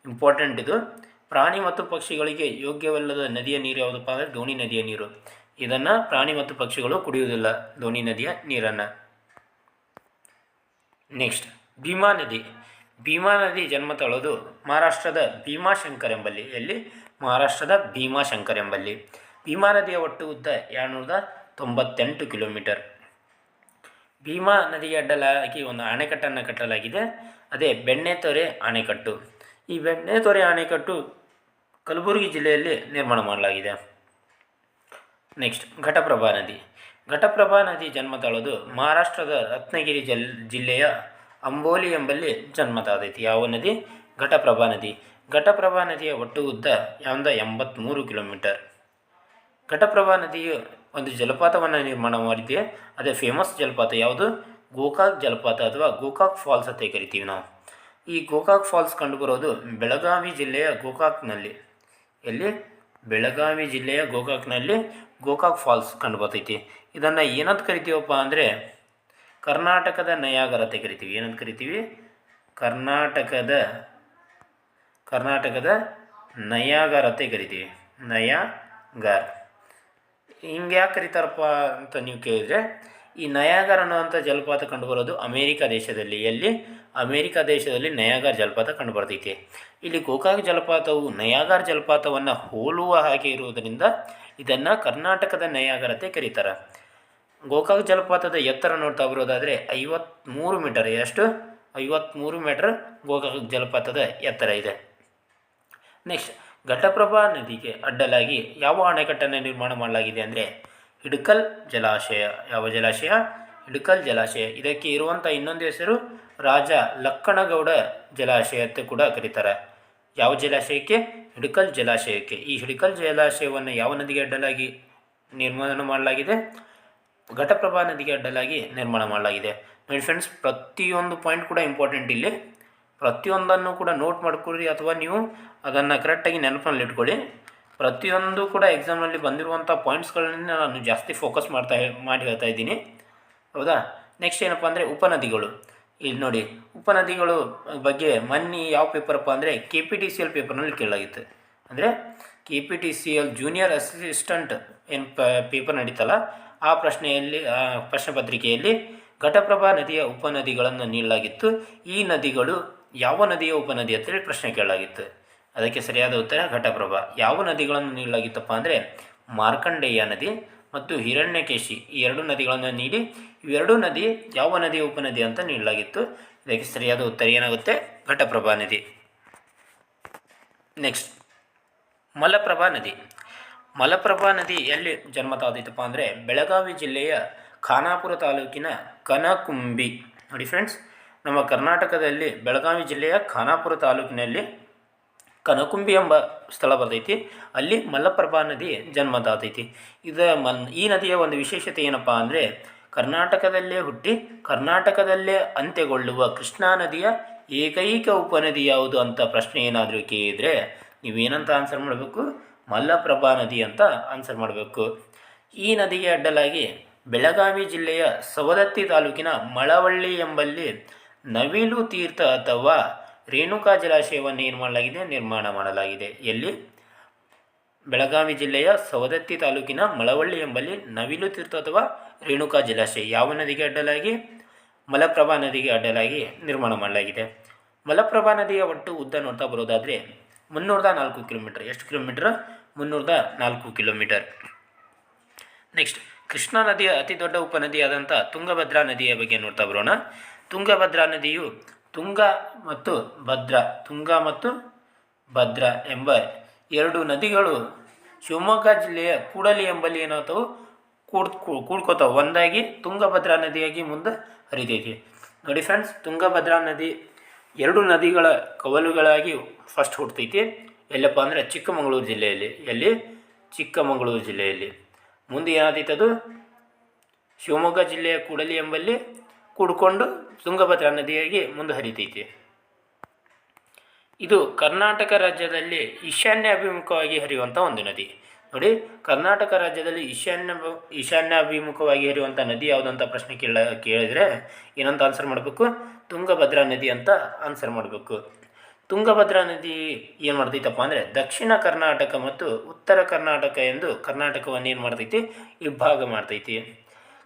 ಇಂಪಾರ್ಟೆಂಟ್ ಇದು. ಪ್ರಾಣಿ ಮತ್ತು ಪಕ್ಷಿಗಳಿಗೆ ಯೋಗ್ಯವಲ್ಲದ ನದಿಯ ನೀರು ಯಾವುದಪ್ಪ ಅಂದರೆ ದೋಣಿ ನದಿಯ ನೀರು. ಇದನ್ನು ಪ್ರಾಣಿ ಮತ್ತು ಪಕ್ಷಿಗಳು ಕುಡಿಯುವುದಿಲ್ಲ, ದೋಣಿ ನದಿಯ ನೀರನ್ನು. ನೆಕ್ಸ್ಟ್, ಭೀಮಾ ನದಿ. ಭೀಮಾ ನದಿ ಜನ್ಮ ತಾಳೋದು ಮಹಾರಾಷ್ಟ್ರದ ಭೀಮಾಶಂಕರ್ ಎಂಬಲ್ಲಿ. ಎಲ್ಲಿ? ಮಹಾರಾಷ್ಟ್ರದ ಭೀಮಾಶಂಕರ್ ಎಂಬಲ್ಲಿ. ಭೀಮಾ ನದಿಯ ಒಟ್ಟು ಉದ್ದ 298 ಕಿಲೋಮೀಟರ್. ಭೀಮಾ ನದಿಗೆ ಅಡ್ಡಲಾಗಿ ಒಂದು ಅಣೆಕಟ್ಟನ್ನು ಕಟ್ಟಲಾಗಿದೆ. ಅದೇ ಬೆಣ್ಣೆತೊರೆ ಅಣೆಕಟ್ಟು. ಈ ಬೆಣ್ಣೆತೊರೆ ಅಣೆಕಟ್ಟು ಕಲಬುರಗಿ ಜಿಲ್ಲೆಯಲ್ಲಿ ನಿರ್ಮಾಣ ಮಾಡಲಾಗಿದೆ. ನೆಕ್ಸ್ಟ್, ಘಟಪ್ರಭಾ ನದಿ. ಘಟಪ್ರಭಾ ನದಿ ಜನ್ಮ ತಾಳೋದು ಮಹಾರಾಷ್ಟ್ರದ ರತ್ನಗಿರಿ ಜಿಲ್ಲೆಯ ಅಂಬೋಲಿ ಎಂಬಲ್ಲಿ ಜನ್ಮ ತಾಳೈತಿ. ಯಾವ ನದಿ? ಘಟಪ್ರಭಾ ನದಿ. ಘಟಪ್ರಭಾ ನದಿಯ ಒಟ್ಟು ಉದ್ದ 83 ಕಿಲೋಮೀಟರ್. ಘಟಪ್ರಭಾ ನದಿಯು ಒಂದು ಜಲಪಾತವನ್ನು ನಿರ್ಮಾಣ ಮಾಡಿದೆ. ಅದೇ ಫೇಮಸ್ ಜಲಪಾತ ಯಾವುದು? ಗೋಕಾಕ್ ಜಲಪಾತ ಅಥವಾ ಗೋಕಾಕ್ ಫಾಲ್ಸ್ ಅಂತ ಕರಿತೀವಿ ನಾವು. ಈ ಗೋಕಾಕ್ ಫಾಲ್ಸ್ ಕಂಡುಬರೋದು ಬೆಳಗಾವಿ ಜಿಲ್ಲೆಯ ಗೋಕಾಕ್ನಲ್ಲಿ. ಎಲ್ಲಿ? ಬೆಳಗಾವಿ ಜಿಲ್ಲೆಯ ಗೋಕಾಕ್ನಲ್ಲಿ ಗೋಕಾಕ್ ಫಾಲ್ಸ್ ಕಂಡುಬರ್ತೈತಿ. ಇದನ್ನು ಏನಂತ ಕರಿತೀವಪ್ಪ ಅಂದರೆ ಕರ್ನಾಟಕದ ನಯಾಗರ ಅಂತ ಕರಿತೀವಿ. ಏನಂತ ಕರಿತೀವಿ? ಕರ್ನಾಟಕದ ನಯಾಗರ ಅಂತ ಕರಿತೀವಿ. ನಯಾಗರ್. ಹಿಂಗೆ ಯಾಕೆ ಕರೀತಾರಪ್ಪ ಅಂತ ನೀವು ಕೇಳಿದರೆ, ಈ ನಯಾಗರ್ ಅನ್ನುವಂಥ ಜಲಪಾತ ಕಂಡುಬರೋದು ಅಮೇರಿಕಾ ದೇಶದಲ್ಲಿ. ಎಲ್ಲಿ? ಅಮೇರಿಕಾ ದೇಶದಲ್ಲಿ ನಯಾಗರ್ ಜಲಪಾತ ಕಂಡುಬರ್ತೈತಿ. ಇಲ್ಲಿ ಗೋಕಾಕ್ ಜಲಪಾತವು ನಯಾಗರ್ ಜಲಪಾತವನ್ನು ಹೋಲುವ ಹಾಗೆ ಇರುವುದರಿಂದ ಇದನ್ನು ಕರ್ನಾಟಕದ ನಯಾಗರ್ ಅಂತ ಕರೀತಾರೆ. ಗೋಕಾಕ್ ಜಲಪಾತದ ಎತ್ತರ ನೋಡ್ತಾ ಬರೋದಾದರೆ 53 ಮೀಟರ್. ಎಷ್ಟು? 53 ಮೀಟರ್ ಗೋಕಾಕ್ ಜಲಪಾತದ ಎತ್ತರ ಇದೆ. ನೆಕ್ಸ್ಟ್, ಘಟಪ್ರಭಾ ನದಿಗೆ ಅಡ್ಡಲಾಗಿ ಯಾವ ಅಣೆಕಟ್ಟನ್ನು ನಿರ್ಮಾಣ ಮಾಡಲಾಗಿದೆ ಅಂದರೆ ಹಿಡಕಲ್ ಜಲಾಶಯ. ಯಾವ ಜಲಾಶಯ? ಹಿಡಕಲ್ ಜಲಾಶಯ. ಇದಕ್ಕೆ ಇರುವಂಥ ಇನ್ನೊಂದು ಹೆಸರು ರಾಜ ಲಕ್ಕಣಗೌಡ ಜಲಾಶಯ ಅಂತ ಕೂಡ ಕರೀತಾರೆ. ಯಾವ ಜಲಾಶಯಕ್ಕೆ? ಹಿಡಕಲ್ ಜಲಾಶಯಕ್ಕೆ. ಈ ಹಿಡಕಲ್ ಜಲಾಶಯವನ್ನು ಯಾವ ನದಿಗೆ ಅಡ್ಡಲಾಗಿ ನಿರ್ಮಾಣ ಮಾಡಲಾಗಿದೆ? ಘಟಪ್ರಭಾ ನದಿಗೆ ಅಡ್ಡಲಾಗಿ ನಿರ್ಮಾಣ ಮಾಡಲಾಗಿದೆ. ನೋಡಿ ಫ್ರೆಂಡ್ಸ್, ಪ್ರತಿಯೊಂದು ಪಾಯಿಂಟ್ ಕೂಡ ಇಂಪಾರ್ಟೆಂಟ್. ಇಲ್ಲಿ ಪ್ರತಿಯೊಂದನ್ನು ಕೂಡ ನೋಟ್ ಮಾಡ್ಕೊಳ್ಳಿ, ಅಥವಾ ನೀವು ಅದನ್ನು ಕರೆಕ್ಟಾಗಿ ನೆನಪಿನಲ್ಲಿ ಇಟ್ಕೊಳ್ಳಿ. ಪ್ರತಿಯೊಂದು ಕೂಡ ಎಕ್ಸಾಮ್ನಲ್ಲಿ ಬಂದಿರುವಂಥ ಪಾಯಿಂಟ್ಸ್ಗಳನ್ನ ನಾನು ಜಾಸ್ತಿ ಫೋಕಸ್ ಮಾಡಿ ಹೇಳ್ತಾ ಇದ್ದೀನಿ. ಹೌದಾ? ನೆಕ್ಸ್ಟ್ ಏನಪ್ಪ ಅಂದರೆ ಉಪನದಿಗಳು. ಇಲ್ಲಿ ನೋಡಿ, ಉಪನದಿಗಳು ಬಗ್ಗೆ ಮೊನ್ನೆ ಯಾವ ಪೇಪರಪ್ಪ ಅಂದರೆ KPTCL ಪೇಪರ್ನಲ್ಲಿ ಕೇಳಲಾಗಿತ್ತು. ಅಂದರೆ KPTCL ಜೂನಿಯರ್ ಅಸಿಸ್ಟೆಂಟ್ ಏನು ಪೇಪರ್ ನಡೀತಲ್ಲ, ಆ ಪ್ರಶ್ನೆಯಲ್ಲಿ ಪ್ರಶ್ನೆ ಪತ್ರಿಕೆಯಲ್ಲಿ ಘಟಪ್ರಭಾ ನದಿಯ ಉಪನದಿಗಳನ್ನು ನೀಡಲಾಗಿತ್ತು. ಈ ನದಿಗಳು ಯಾವ ನದಿಯ ಉಪನದಿ ಅಂತೇಳಿ ಪ್ರಶ್ನೆ ಕೇಳಲಾಗಿತ್ತು. ಅದಕ್ಕೆ ಸರಿಯಾದ ಉತ್ತರ ಘಟಪ್ರಭಾ. ಯಾವ ನದಿಗಳನ್ನು ನೀಡಲಾಗಿತ್ತಪ್ಪ ಅಂದರೆ ಮಾರ್ಕಂಡೇಯ ನದಿ ಮತ್ತು ಹಿರಣ್ಯಕೇಶಿ, ಈ ಎರಡು ನದಿಗಳನ್ನು ನೀಡಿ ಇವೆರಡೂ ನದಿ ಯಾವ ನದಿಯ ಉಪನದಿ ಅಂತ ನೀಡಲಾಗಿತ್ತು. ಇದಕ್ಕೆ ಸರಿಯಾದ ಉತ್ತರ ಏನಾಗುತ್ತೆ? ಘಟಪ್ರಭಾ ನದಿ. ನೆಕ್ಸ್ಟ್, ಮಲಪ್ರಭಾ ನದಿ. ಮಲಪ್ರಭಾ ನದಿ ಎಲ್ಲಿ ಜನ್ಮ ತಾದಿತ್ತಪ್ಪ ಅಂದರೆ ಬೆಳಗಾವಿ ಜಿಲ್ಲೆಯ ಖಾನಾಪುರ ತಾಲೂಕಿನ ಕನಕುಂಬಿ. ನೋಡಿ ಫ್ರೆಂಡ್ಸ್, ನಮ್ಮ ಕರ್ನಾಟಕದಲ್ಲಿ ಬೆಳಗಾವಿ ಜಿಲ್ಲೆಯ ಖಾನಾಪುರ ತಾಲೂಕಿನಲ್ಲಿ ಕನಕುಂಬಿ ಎಂಬ ಸ್ಥಳ ಬರ್ತೈತಿ. ಅಲ್ಲಿ ಮಲಪ್ರಭಾ ನದಿ ಜನ್ಮ ತಾತೈತಿ. ಈ ನದಿಯ ಒಂದು ವಿಶೇಷತೆ ಏನಪ್ಪ ಅಂದರೆ ಕರ್ನಾಟಕದಲ್ಲೇ ಹುಟ್ಟಿ ಕರ್ನಾಟಕದಲ್ಲೇ ಅಂತ್ಯಗೊಳ್ಳುವ ಕೃಷ್ಣಾ ನದಿಯ ಏಕೈಕ ಉಪನದಿ ಯಾವುದು ಅಂತ ಪ್ರಶ್ನೆ ಏನಾದರೂ ಕೇಳಿದರೆ ನೀವೇನಂತ ಆನ್ಸರ್ ಮಾಡಬೇಕು? ಮಲಪ್ರಭಾ ನದಿ ಅಂತ ಆನ್ಸರ್ ಮಾಡಬೇಕು. ಈ ನದಿಗೆ ಅಡ್ಡಲಾಗಿ ಬೆಳಗಾವಿ ಜಿಲ್ಲೆಯ ಸವದತ್ತಿ ತಾಲೂಕಿನ ಮಳವಳ್ಳಿ ಎಂಬಲ್ಲಿ ನವಿಲು ತೀರ್ಥ ಅಥವಾ ರೇಣುಕಾ ಜಲಾಶಯವನ್ನು ನಿರ್ಮಾಣ ಮಾಡಲಾಗಿದೆ. ಎಲ್ಲಿ? ಬೆಳಗಾವಿ ಜಿಲ್ಲೆಯ ಸವದತ್ತಿ ತಾಲೂಕಿನ ಮಳವಳ್ಳಿ ಎಂಬಲ್ಲಿ ನವಿಲು ತೀರ್ಥ ಅಥವಾ ರೇಣುಕಾ ಜಲಾಶಯ ಯಾವ ನದಿಗೆ ಅಡ್ಡಲಾಗಿ? ಮಲಪ್ರಭಾ ನದಿಗೆ ಅಡ್ಡಲಾಗಿ ನಿರ್ಮಾಣ ಮಾಡಲಾಗಿದೆ. ಮಲಪ್ರಭಾ ನದಿಯ ಒಟ್ಟು ಉದ್ದ ನೋಡ್ತಾ ಬರೋದಾದರೆ 304 ಕಿಲೋಮೀಟರ್. ಎಷ್ಟು ಕಿಲೋಮೀಟರ್? 304 ಕಿಲೋಮೀಟರ್. ನೆಕ್ಸ್ಟ್, ಕೃಷ್ಣಾ ನದಿಯ ಅತಿ ದೊಡ್ಡ ಉಪನದಿಯಾದಂಥ ತುಂಗಭದ್ರಾ ನದಿಯ ಬಗ್ಗೆ ನೋಡ್ತಾ ಬರೋಣ. ತುಂಗಭದ್ರಾ ನದಿಯು ತುಂಗ ಮತ್ತು ಭದ್ರಾ ಎಂಬ ಎರಡು ನದಿಗಳು ಶಿವಮೊಗ್ಗ ಜಿಲ್ಲೆಯ ಕೂಡಲಿ ಎಂಬಲ್ಲಿ ಏನಾಗ್ತವೆ? ಕೂಡ್ಕೋತಾವೆ. ಒಂದಾಗಿ ತುಂಗಭದ್ರಾ ನದಿಯಾಗಿ ಮುಂದೆ ಹರಿತೈತಿ. ನೋಡಿ ಫ್ರೆಂಡ್ಸ್, ತುಂಗಭದ್ರಾ ನದಿ ಎರಡು ನದಿಗಳ ಕವಲುಗಳಾಗಿ ಫಸ್ಟ್ ಹುಟ್ಟತೈತಿ. ಎಲ್ಲಪ್ಪ ಅಂದರೆ ಚಿಕ್ಕಮಗಳೂರು ಜಿಲ್ಲೆಯಲ್ಲಿ. ಎಲ್ಲಿ? ಚಿಕ್ಕಮಗಳೂರು ಜಿಲ್ಲೆಯಲ್ಲಿ. ಮುಂದೆ ಏನಾಗ್ತೈತೆ? ಅದು ಶಿವಮೊಗ್ಗ ಜಿಲ್ಲೆಯ ಕೂಡಲಿ ಎಂಬಲ್ಲಿ ಕೂಡ್ಕೊಂಡು ತುಂಗಭದ್ರಾ ನದಿಯಾಗಿ ಮುಂದೆ ಹರಿತೈತಿ. ಇದು ಕರ್ನಾಟಕ ರಾಜ್ಯದಲ್ಲಿ ಈಶಾನ್ಯಾಭಿಮುಖವಾಗಿ ಹರಿಯುವಂಥ ಒಂದು ನದಿ. ನೋಡಿ, ಕರ್ನಾಟಕ ರಾಜ್ಯದಲ್ಲಿ ಈಶಾನ್ಯಾಭಿಮುಖವಾಗಿ ಹರಿಯುವಂಥ ನದಿ ಯಾವುದಂತ ಪ್ರಶ್ನೆ ಕೇಳಿದರೆ ಏನಂತ ಆನ್ಸರ್ ಮಾಡಬೇಕು? ತುಂಗಭದ್ರಾ ನದಿ ಅಂತ ಆನ್ಸರ್ ಮಾಡಬೇಕು. ತುಂಗಭದ್ರಾ ನದಿ ಏನು ಮಾಡ್ತೈತಪ್ಪ ಅಂದರೆ ದಕ್ಷಿಣ ಕರ್ನಾಟಕ ಮತ್ತು ಉತ್ತರ ಕರ್ನಾಟಕ ಎಂದು ಕರ್ನಾಟಕವನ್ನು ಏನು ಮಾಡ್ತೈತಿ? ಇಬ್ಬಾಗ ಮಾಡ್ತೈತಿ.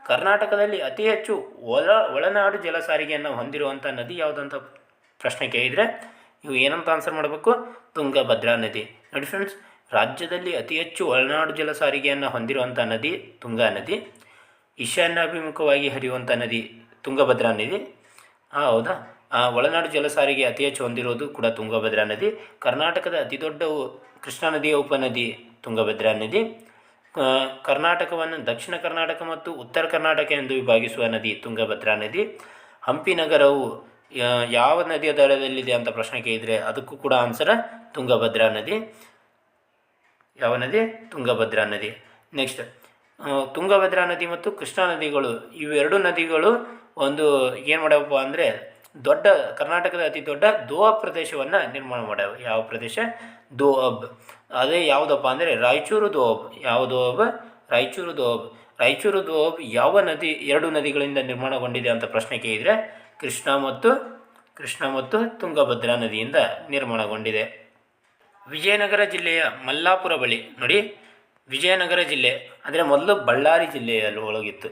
ಕರ್ನಾಟಕದಲ್ಲಿ ಅತಿ ಹೆಚ್ಚು ಒಳನಾಡು ಜಲ ಸಾರಿಗೆಯನ್ನು ಹೊಂದಿರುವಂಥ ನದಿ ಯಾವುದಂತ ಪ್ರಶ್ನೆ ಕೇಳಿದರೆ ಇವು ಏನಂತ ಆನ್ಸರ್ ಮಾಡಬೇಕು? ತುಂಗಭದ್ರಾ ನದಿ. ನೋಡಿ ಫ್ರೆಂಡ್ಸ್, ರಾಜ್ಯದಲ್ಲಿ ಅತಿ ಹೆಚ್ಚು ಒಳನಾಡು ಜಲ ಸಾರಿಗೆಯನ್ನು ಹೊಂದಿರುವಂಥ ನದಿ ತುಂಗಾ ನದಿ. ಈಶಾನ್ಯಾಭಿಮುಖವಾಗಿ ಹರಿಯುವಂಥ ನದಿ ತುಂಗಭದ್ರಾ ನದಿ. ಹೌದಾ? ಒಳನಾಡು ಜಲ ಸಾರಿಗೆ ಅತಿ ಹೆಚ್ಚು ಹೊಂದಿರೋದು ಕೂಡ ತುಂಗಭದ್ರಾ ನದಿ. ಕರ್ನಾಟಕದ ಅತಿ ದೊಡ್ಡ ಕೃಷ್ಣಾ ನದಿಯ ಉಪನದಿ ತುಂಗಭದ್ರಾ ನದಿ. ಕರ್ನಾಟಕವನ್ನು ದಕ್ಷಿಣ ಕರ್ನಾಟಕ ಮತ್ತು ಉತ್ತರ ಕರ್ನಾಟಕ ಎಂದು ವಿಭಾಗಿಸುವ ನದಿ ತುಂಗಭದ್ರಾ ನದಿ. ಹಂಪಿ ನಗರವು ಯಾವ ನದಿಯ ದಡದಲ್ಲಿದೆ ಅಂತ ಪ್ರಶ್ನೆ ಕೇಳಿದರೆ ಅದಕ್ಕೂ ಕೂಡ ಆನ್ಸರ್ ತುಂಗಭದ್ರಾ ನದಿ. ಯಾವ ನದಿ? ತುಂಗಭದ್ರಾ ನದಿ. ನೆಕ್ಸ್ಟ್, ತುಂಗಭದ್ರಾ ನದಿ ಮತ್ತು ಕೃಷ್ಣಾ ನದಿಗಳು ಇವೆರಡು ನದಿಗಳು ಒಂದು ಏನು ಮಾಡಪ್ಪ ಅಂದರೆ ದೊಡ್ಡ ಕರ್ನಾಟಕದ ಅತಿ ದೊಡ್ಡ ದೋಆಬ್ ಪ್ರದೇಶವನ್ನು ನಿರ್ಮಾಣ ಮಾಡ್ಯಾವ. ಯಾವ ಪ್ರದೇಶ? ದೋಆಬ್. ಅದೇ ಯಾವುದಪ್ಪ ಅಂದರೆ ರಾಯಚೂರು ದೋಆಬ್. ಯಾವ ದೋಆಬ್? ರಾಯಚೂರು ದೋಆಬ್. ರಾಯಚೂರು ದೋಆಬ್ ಯಾವ ನದಿ, ಎರಡು ನದಿಗಳಿಂದ ನಿರ್ಮಾಣಗೊಂಡಿದೆ ಅಂತ ಪ್ರಶ್ನೆ ಕೇಳಿದರೆ ಕೃಷ್ಣ ಮತ್ತು ತುಂಗಭದ್ರಾ ನದಿಯಿಂದ ನಿರ್ಮಾಣಗೊಂಡಿದೆ. ವಿಜಯನಗರ ಜಿಲ್ಲೆಯ ಮಲ್ಲಾಪುರ ಬಳಿ ನೋಡಿ, ವಿಜಯನಗರ ಜಿಲ್ಲೆ ಅಂದರೆ ಮೊದಲು ಬಳ್ಳಾರಿ ಜಿಲ್ಲೆಯಲ್ಲಿ ಒಳಗಿತ್ತು.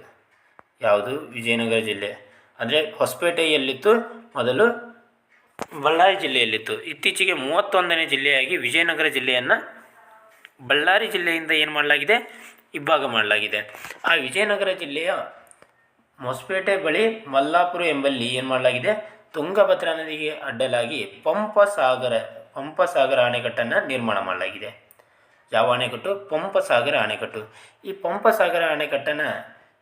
ಯಾವುದು? ವಿಜಯನಗರ ಜಿಲ್ಲೆ ಅಂದರೆ ಹೊಸಪೇಟೆಯಲ್ಲಿತ್ತು, ಮೊದಲು ಬಳ್ಳಾರಿ ಜಿಲ್ಲೆಯಲ್ಲಿತ್ತು. ಇತ್ತೀಚೆಗೆ 31ನೇ ಜಿಲ್ಲೆಯಾಗಿ ವಿಜಯನಗರ ಜಿಲ್ಲೆಯನ್ನು ಬಳ್ಳಾರಿ ಜಿಲ್ಲೆಯಿಂದ ಏನು ಮಾಡಲಾಗಿದೆ? ಇಬ್ಬಾಗ ಮಾಡಲಾಗಿದೆ. ಆ ವಿಜಯನಗರ ಜಿಲ್ಲೆಯ ಹೊಸಪೇಟೆ ಬಳಿ ಮಲ್ಲಾಪುರ ಎಂಬಲ್ಲಿ ಏನು ಮಾಡಲಾಗಿದೆ? ತುಂಗಭದ್ರಾ ನದಿಗೆ ಅಡ್ಡಲಾಗಿ ಪಂಪಸಾಗರ ಅಣೆಕಟ್ಟನ್ನು ನಿರ್ಮಾಣ ಮಾಡಲಾಗಿದೆ. ಯಾವ ಅಣೆಕಟ್ಟು? ಪಂಪಸಾಗರ ಅಣೆಕಟ್ಟು. ಈ ಪಂಪಸಾಗರ ಅಣೆಕಟ್ಟನ್ನು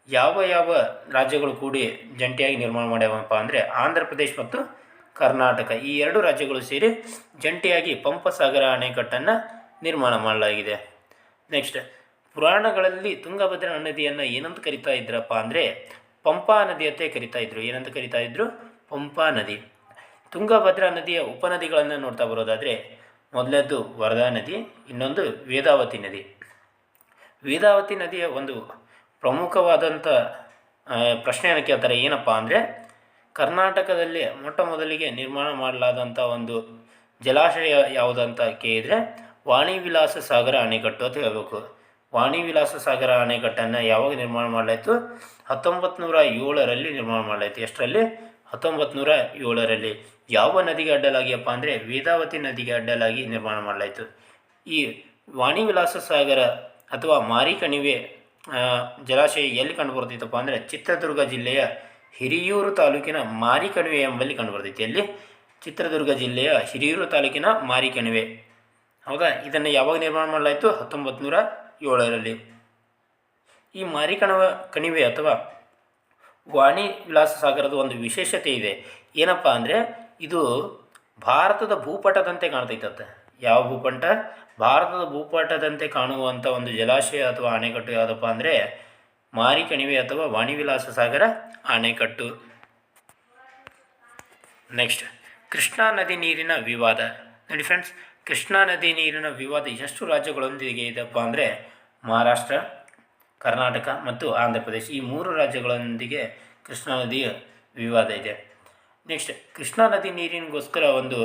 ಯಾವ ರಾಜ್ಯಗಳು ಕೂಡಿ ಜಂಟಿಯಾಗಿ ನಿರ್ಮಾಣ ಮಾಡ್ಯಾವಪ್ಪ ಅಂದರೆ ಆಂಧ್ರ ಪ್ರದೇಶ ಮತ್ತು ಕರ್ನಾಟಕ, ಈ ಎರಡು ರಾಜ್ಯಗಳು ಸೇರಿ ಜಂಟಿಯಾಗಿ ಪಂಪಸಾಗರ ಅಣೆಕಟ್ಟನ್ನು ನಿರ್ಮಾಣ ಮಾಡಲಾಗಿದೆ. ನೆಕ್ಸ್ಟ್, ಪುರಾಣಗಳಲ್ಲಿ ತುಂಗಭದ್ರಾ ನದಿಯನ್ನು ಏನಂತ ಕರಿತಾ ಇದ್ರಪ್ಪ ಅಂದರೆ ಪಂಪಾ ನದಿಯಂತೆ ಕರಿತಾ ಇದ್ರು. ಏನಂತ ಕರಿತಾ ಇದ್ರು? ಪಂಪಾ ನದಿ. ತುಂಗಭದ್ರಾ ನದಿಯ ಉಪನದಿಗಳನ್ನು ನೋಡ್ತಾ ಬರೋದಾದರೆ ಮೊದಲನೇದು ವರದಾ ನದಿ, ಇನ್ನೊಂದು ವೇದಾವತಿ ನದಿ. ವೇದಾವತಿ ನದಿಯ ಒಂದು ಪ್ರಮುಖವಾದಂಥ ಪ್ರಶ್ನೆಯನ್ನು ಕೇಳ್ತಾರೆ. ಏನಪ್ಪ ಅಂದರೆ ಕರ್ನಾಟಕದಲ್ಲಿ ಮೊಟ್ಟ ಮೊದಲಿಗೆ ನಿರ್ಮಾಣ ಮಾಡಲಾದಂಥ ಒಂದು ಜಲಾಶಯ ಯಾವುದಂತ ಕೇಳಿದರೆ ವಾಣಿ ವಿಲಾಸ ಸಾಗರ ಅಣೆಕಟ್ಟು ಅಂತ ಹೇಳಬೇಕು. ವಾಣಿ ವಿಲಾಸ ಸಾಗರ ಅಣೆಕಟ್ಟನ್ನು ಯಾವಾಗ ನಿರ್ಮಾಣ ಮಾಡಲಾಯಿತು? 1907ರಲ್ಲಿ ನಿರ್ಮಾಣ ಮಾಡಲಾಯಿತು. ಎಷ್ಟರಲ್ಲಿ? 1907ರಲ್ಲಿ. ಯಾವ ನದಿಗೆ ಅಡ್ಡಲಾಗಿಯಪ್ಪ ಅಂದರೆ ವೇದಾವತಿ ನದಿಗೆ ಅಡ್ಡಲಾಗಿ ನಿರ್ಮಾಣ ಮಾಡಲಾಯಿತು. ಈ ವಾಣಿ ವಿಲಾಸ ಸಾಗರ ಅಥವಾ ಮಾರಿಕಣಿವೆ ಜಲಾಶಯ ಎಲ್ಲಿ ಕಂಡುಬರ್ತೈತಪ್ಪ ಅಂದರೆ ಚಿತ್ರದುರ್ಗ ಜಿಲ್ಲೆಯ ಹಿರಿಯೂರು ತಾಲೂಕಿನ ಮಾರಿಕಣಿವೆ ಎಂಬಲ್ಲಿ ಕಂಡುಬರ್ತೈತಿ. ಎಲ್ಲಿ? ಚಿತ್ರದುರ್ಗ ಜಿಲ್ಲೆಯ ಹಿರಿಯೂರು ತಾಲೂಕಿನ ಮಾರಿಕಣಿವೆ. ಹೌದಾ? ಇದನ್ನು ಯಾವಾಗ ನಿರ್ಮಾಣ ಮಾಡಲಾಯಿತು? 1907ರಲ್ಲಿ. ಈ ಕಣಿವೆ ಅಥವಾ ವಾಣಿ ವಿಲಾಸ ಸಾಗರದ ಒಂದು ವಿಶೇಷತೆ ಇದೆ. ಏನಪ್ಪ ಅಂದರೆ ಇದು ಭಾರತದ ಭೂಪಟದಂತೆ ಕಾಣ್ತೈತಂತೆ. ಯಾವ ಭೂಪಟ? ಭಾರತದ ಭೂಪಟದಂತೆ ಕಾಣುವಂಥ ಒಂದು ಜಲಾಶಯ ಅಥವಾ ಅಣೆಕಟ್ಟು ಯಾವುದಪ್ಪ ಅಂದರೆ ಮಾರಿಕಣಿವೆ ಅಥವಾ ವಾಣಿ ವಿಲಾಸ ಸಾಗರ ಅಣೆಕಟ್ಟು. ನೆಕ್ಸ್ಟ್, ಕೃಷ್ಣಾ ನದಿ ನೀರಿನ ವಿವಾದ. ನೋಡಿ ಫ್ರೆಂಡ್ಸ್, ಕೃಷ್ಣಾ ನದಿ ನೀರಿನ ವಿವಾದ ಎಷ್ಟು ರಾಜ್ಯಗಳೊಂದಿಗೆ ಇದೆಪ್ಪ ಅಂದರೆ ಮಹಾರಾಷ್ಟ್ರ, ಕರ್ನಾಟಕ ಮತ್ತು ಆಂಧ್ರ ಪ್ರದೇಶ, ಈ ಮೂರು ರಾಜ್ಯಗಳೊಂದಿಗೆ ಕೃಷ್ಣಾ ನದಿಯ ವಿವಾದ ಇದೆ. ನೆಕ್ಸ್ಟ್, ಕೃಷ್ಣಾ ನದಿ ನೀರಿನಿಗೋಸ್ಕರ ಒಂದು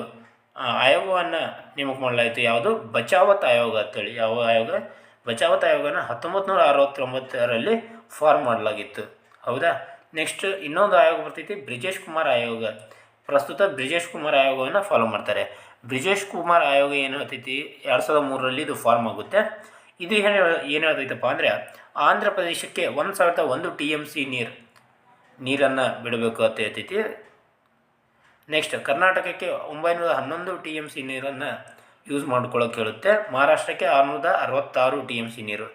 ಆಯೋಗವನ್ನು ನೇಮಕ ಮಾಡಲಾಯಿತು. ಯಾವುದು? ಬಚಾವತ್ ಆಯೋಗ ಅಂತೇಳಿ. ಯಾವ ಆಯೋಗ? ಬಚಾವತ್ ಆಯೋಗನ 1969ರಲ್ಲಿ ಫಾರ್ಮ್ ಮಾಡಲಾಗಿತ್ತು. ಹೌದಾ? ನೆಕ್ಸ್ಟ್, ಇನ್ನೊಂದು ಆಯೋಗ ಬರ್ತೈತಿ, ಬ್ರಿಜೇಶ್ ಕುಮಾರ್ ಆಯೋಗ. ಪ್ರಸ್ತುತ ಬ್ರಿಜೇಶ್ ಕುಮಾರ್ ಆಯೋಗವನ್ನು ಫಾಲೋ ಮಾಡ್ತಾರೆ. ಬ್ರಿಜೇಶ್ ಕುಮಾರ್ ಆಯೋಗ ಏನು ಹೇಳ್ತೈತಿ? 2003ರಲ್ಲಿ ಇದು ಫಾರ್ಮ್ ಆಗುತ್ತೆ. ಇದು ಏನು ಹೇಳ್ತೈತಪ್ಪ ಅಂದರೆ ಆಂಧ್ರ ಪ್ರದೇಶಕ್ಕೆ 1001 TMC ನೀರನ್ನು ಬಿಡಬೇಕು ಅಂತ ಹೇಳ್ತೈತಿ. ನೆಕ್ಸ್ಟ್, ಕರ್ನಾಟಕಕ್ಕೆ 911 TMC ನೀರನ್ನು ಯೂಸ್ ಮಾಡ್ಕೊಳ್ಳೋಕೆ ಹೇಳುತ್ತೆ. ಮಹಾರಾಷ್ಟ್ರಕ್ಕೆ 666 TMC ನೀರು.